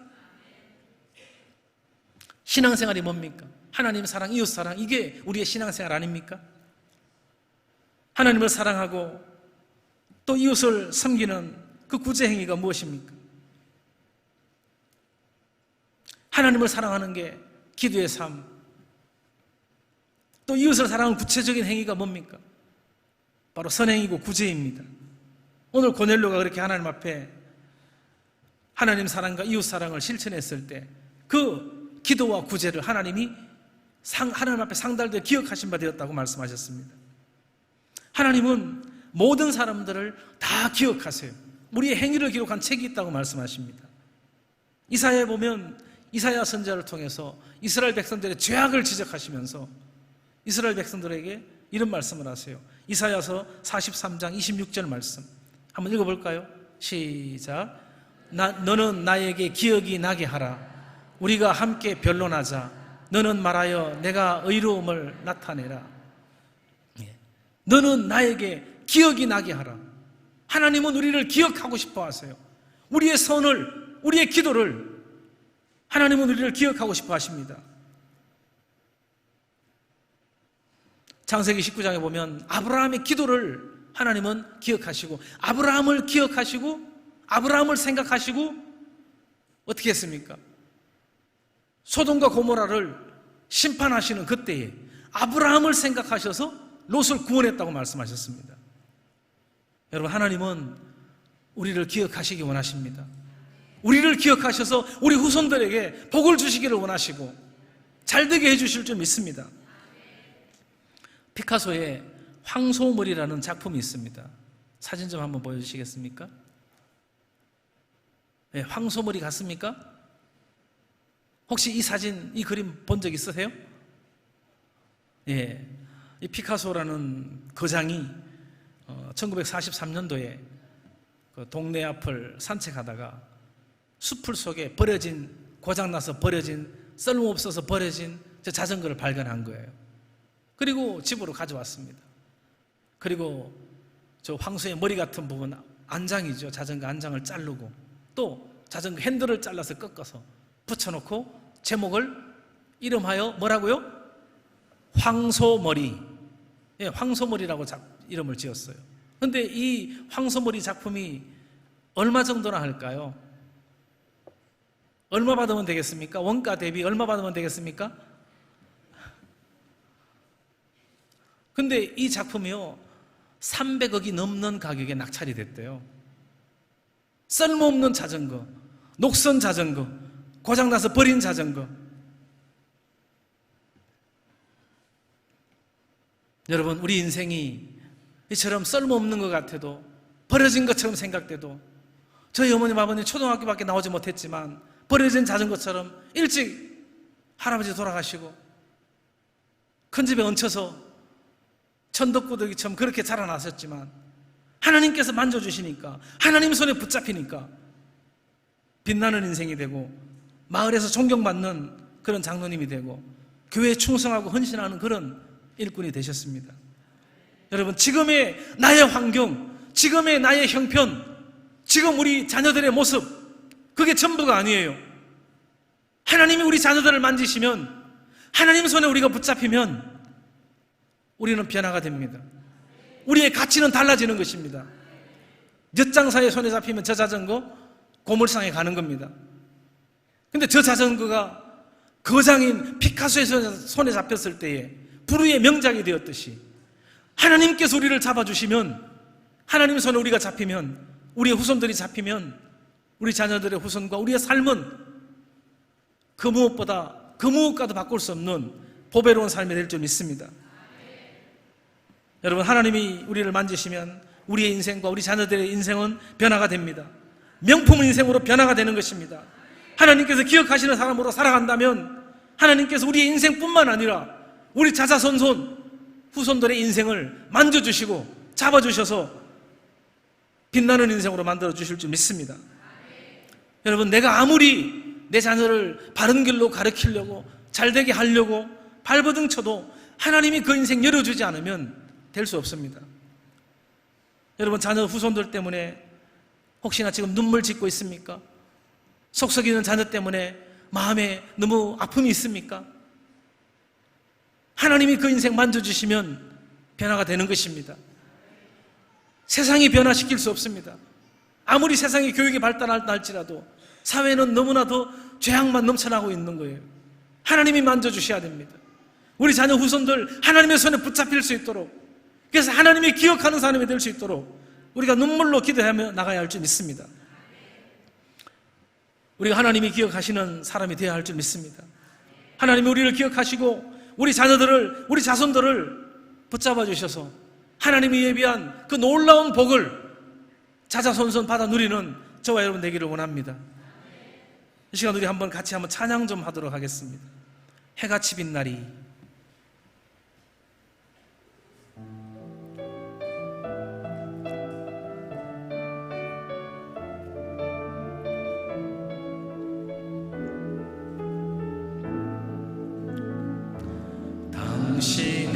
신앙생활이 뭡니까? 하나님 사랑, 이웃 사랑, 이게 우리의 신앙생활 아닙니까? 하나님을 사랑하고 또 이웃을 섬기는 그 구제 행위가 무엇입니까? 하나님을 사랑하는 게 기도의 삶, 또 이웃을 사랑하는 구체적인 행위가 뭡니까? 바로 선행이고 구제입니다. 오늘 고넬료가 그렇게 하나님 앞에 하나님 사랑과 이웃 사랑을 실천했을 때 그 기도와 구제를 하나님이 하나님 앞에 상달되어 기억하신 바 되었다고 말씀하셨습니다. 하나님은 모든 사람들을 다 기억하세요. 우리의 행위를 기록한 책이 있다고 말씀하십니다. 이사야에 보면 이사야 선지자를 통해서 이스라엘 백성들의 죄악을 지적하시면서 이스라엘 백성들에게 이런 말씀을 하세요. 이사야서 43장 26절 말씀 한번 읽어볼까요? 시작. 너는 나에게 기억이 나게 하라. 우리가 함께 변론하자. 너는 말하여 내가 의로움을 나타내라. 너는 나에게 기억이 나게 하라. 하나님은 우리를 기억하고 싶어 하세요. 우리의 선을, 우리의 기도를 하나님은 우리를 기억하고 싶어 하십니다. 창세기 19장에 보면 아브라함의 기도를 하나님은 기억하시고 아브라함을 기억하시고 아브라함을 생각하시고 어떻게 했습니까? 소돔과 고모라를 심판하시는 그때에 아브라함을 생각하셔서 롯을 구원했다고 말씀하셨습니다. 여러분, 하나님은 우리를 기억하시기 원하십니다. 우리를 기억하셔서 우리 후손들에게 복을 주시기를 원하시고 잘되게 해주실 줄 믿습니다. 피카소의 황소물이라는 작품이 있습니다. 사진 좀 한번 보여주시겠습니까? 네, 황소물이 같습니까? 혹시 이 사진, 이 그림 본 적 있으세요? 예, 이 피카소라는 거장이 1943년도에 그 동네 앞을 산책하다가 숲풀 속에 버려진, 고장나서 버려진, 쓸모없어서 버려진 저 자전거를 발견한 거예요. 그리고 집으로 가져왔습니다. 그리고 저 황소의 머리 같은 부분, 안장이죠. 자전거 안장을 자르고 또 자전거 핸들을 잘라서 꺾어서 붙여놓고 제목을 이름하여 뭐라고요? 황소머리. 예, 황소머리라고 이름을 지었어요. 그런데 이 황소머리 작품이 얼마 정도나 할까요? 얼마 받으면 되겠습니까? 원가 대비 얼마 받으면 되겠습니까? 근데 이 작품이요 300억이 넘는 가격에 낙찰이 됐대요. 쓸모없는 자전거, 녹슨 자전거, 고장나서 버린 자전거. 여러분, 우리 인생이 이처럼 쓸모없는 것 같아도, 버려진 것처럼 생각돼도, 저희 어머님 아버님 초등학교밖에 나오지 못했지만 버려진 자전거처럼 일찍 할아버지 돌아가시고 큰 집에 얹혀서 천덕꾸러기처럼 그렇게 자라나셨지만 하나님께서 만져주시니까, 하나님 손에 붙잡히니까 빛나는 인생이 되고 마을에서 존경받는 그런 장로님이 되고 교회에 충성하고 헌신하는 그런 일꾼이 되셨습니다. 여러분, 지금의 나의 환경, 지금의 나의 형편, 지금 우리 자녀들의 모습, 그게 전부가 아니에요. 하나님이 우리 자녀들을 만지시면, 하나님 손에 우리가 붙잡히면 우리는 변화가 됩니다. 우리의 가치는 달라지는 것입니다. 엿장사의 손에 잡히면 저 자전거 고물상에 가는 겁니다. 근데 저 자전거가 거장인 피카소의 손에 잡혔을 때에 불후의 명작이 되었듯이, 하나님께서 우리를 잡아주시면, 하나님 손에 우리가 잡히면, 우리의 후손들이 잡히면, 우리 자녀들의 후손과 우리의 삶은 그 무엇과도 바꿀 수 없는 보배로운 삶이 될 줄 믿습니다. 여러분, 하나님이 우리를 만지시면 우리의 인생과 우리 자녀들의 인생은 변화가 됩니다. 명품 인생으로 변화가 되는 것입니다. 하나님께서 기억하시는 사람으로 살아간다면 하나님께서 우리의 인생뿐만 아니라 우리 자자손손 후손들의 인생을 만져주시고 잡아주셔서 빛나는 인생으로 만들어주실 줄 믿습니다. 여러분, 내가 아무리 내 자녀를 바른 길로 가르치려고 잘되게 하려고 발버둥 쳐도 하나님이 그 인생 열어주지 않으면 될 수 없습니다. 여러분, 자녀 후손들 때문에 혹시나 지금 눈물 짓고 있습니까? 속썩이는 자녀 때문에 마음에 너무 아픔이 있습니까? 하나님이 그 인생 만져주시면 변화가 되는 것입니다. 세상이 변화시킬 수 없습니다. 아무리 세상의 교육이 발달한다 할지라도 사회는 너무나도 죄악만 넘쳐나고 있는 거예요. 하나님이 만져주셔야 됩니다. 우리 자녀 후손들 하나님의 손에 붙잡힐 수 있도록, 그래서 하나님이 기억하는 사람이 될 수 있도록 우리가 눈물로 기도하며 나가야 할 줄 믿습니다. 우리가 하나님이 기억하시는 사람이 되어야 할 줄 믿습니다. 하나님이 우리를 기억하시고 우리 자녀들을, 우리 자손들을 붙잡아 주셔서 하나님이 예비한 그 놀라운 복을 자자손손 받아 누리는 저와 여러분 되기를 원합니다. 이 시간 우리 같이 한번 찬양 좀 하도록 하겠습니다. 해같이 빛나리.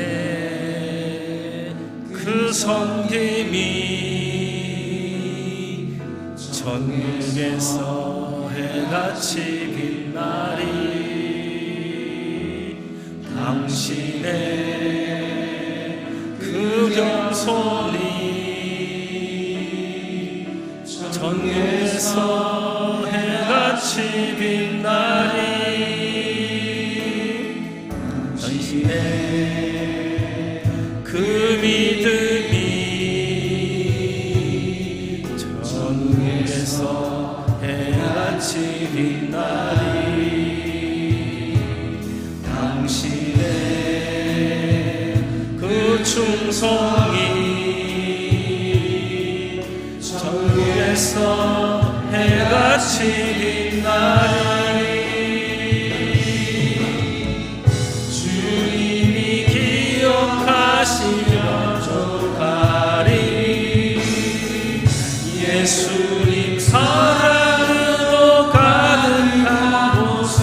당신의 그 섬김이 전국에서 해같이 빛나리. 당신의 그 겸손이 전국에서 해같이 빛나리. 당신의 그 믿음이 전국에서 해같이 빛나리. 당신의 그 충성이 전국에서 해같이 빛나리. 예수님 사랑으로 가득한 곳은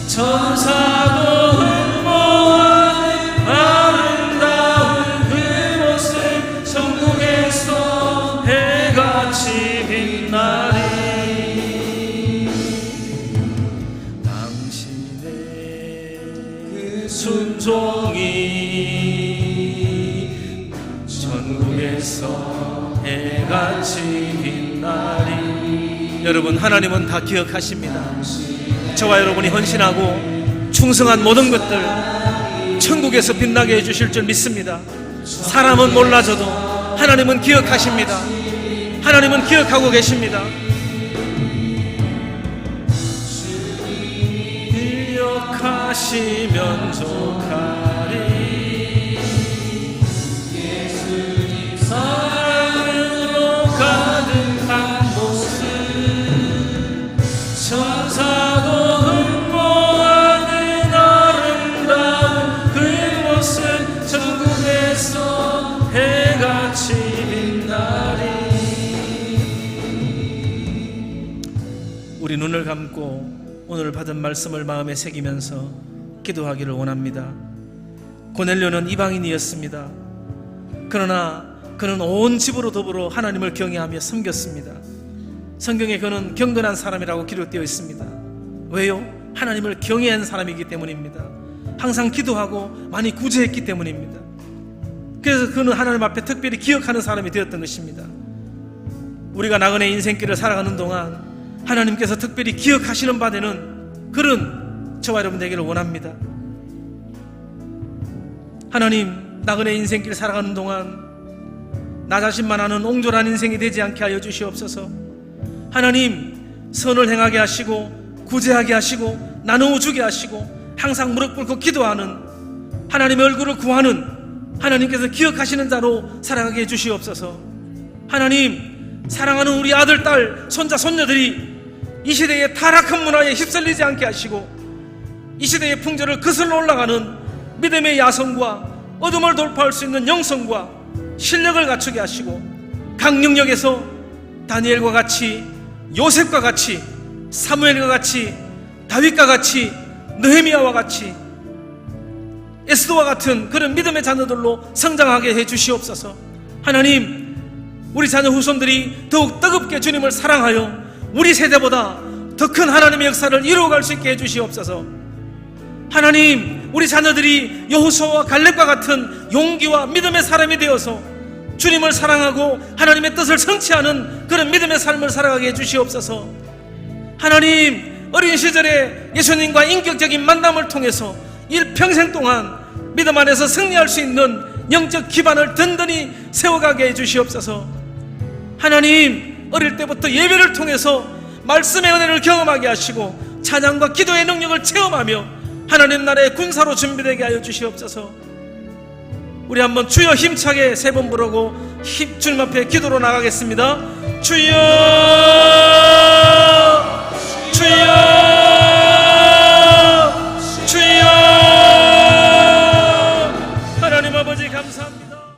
천사도 흠모하는 아름다운 그곳은 천국에서 해같이 빛나리. 당신의 그 순종이 전국에서 해같이 빛나리. 여러분, 하나님은 다 기억하십니다. 저와 여러분이 헌신하고 충성한 모든 것들 천국에서 빛나게 해주실 줄 믿습니다. 사람은 몰라져도 하나님은 기억하십니다. 하나님은 기억하고 계십니다. 기억하시면 좋가리. 예수님 사랑으로 가득한 곳은 천사도 흠모하는 아름다운 그곳은 천국에서 해같이 빛나리. 우리 눈을 감고 오늘 받은 말씀을 마음에 새기면서 기도하기를 원합니다. 고넬료는 이방인이었습니다. 그러나 그는 온 집으로 더불어 하나님을 경외하며 섬겼습니다. 성경에 그는 경건한 사람이라고 기록되어 있습니다. 왜요? 하나님을 경외한 사람이기 때문입니다. 항상 기도하고 많이 구제했기 때문입니다. 그래서 그는 하나님 앞에 특별히 기억하는 사람이 되었던 것입니다. 우리가 나그네 인생길을 살아가는 동안 하나님께서 특별히 기억하시는 바 되는 그런 저와 여러분 되기를 원합니다. 하나님, 나그네 인생길 살아가는 동안 나 자신만 아는 옹졸한 인생이 되지 않게 하여 주시옵소서. 하나님, 선을 행하게 하시고 구제하게 하시고 나누어 주게 하시고 항상 무릎 꿇고 기도하는, 하나님의 얼굴을 구하는, 하나님께서 기억하시는 자로 살아가게 해주시옵소서. 하나님, 사랑하는 우리 아들, 딸, 손자, 손녀들이 이 시대의 타락한 문화에 휩쓸리지 않게 하시고 이 시대의 풍조를 거슬러 올라가는 믿음의 야성과 어둠을 돌파할 수 있는 영성과 실력을 갖추게 하시고 각 영역에서 다니엘과 같이, 요셉과 같이, 사무엘과 같이, 다윗과 같이, 느헤미야와 같이, 에스더와 같은 그런 믿음의 자녀들로 성장하게 해주시옵소서. 하나님, 우리 자녀 후손들이 더욱 뜨겁게 주님을 사랑하여 우리 세대보다 더 큰 하나님의 역사를 이루어갈 수 있게 해주시옵소서. 하나님, 우리 자녀들이 여호수아와 갈렙과 같은 용기와 믿음의 사람이 되어서 주님을 사랑하고 하나님의 뜻을 성취하는 그런 믿음의 삶을 살아가게 해주시옵소서. 하나님, 어린 시절에 예수님과 인격적인 만남을 통해서 일평생 동안 믿음 안에서 승리할 수 있는 영적 기반을 든든히 세워가게 해주시옵소서. 하나님, 어릴 때부터 예배를 통해서 말씀의 은혜를 경험하게 하시고 찬양과 기도의 능력을 체험하며 하나님 나라의 군사로 준비되게 하여 주시옵소서. 우리 한번 주여 힘차게 세 번 부르고 주님 앞에 기도로 나가겠습니다. 주여, 주여, 주여. 하나님 아버지 감사합니다.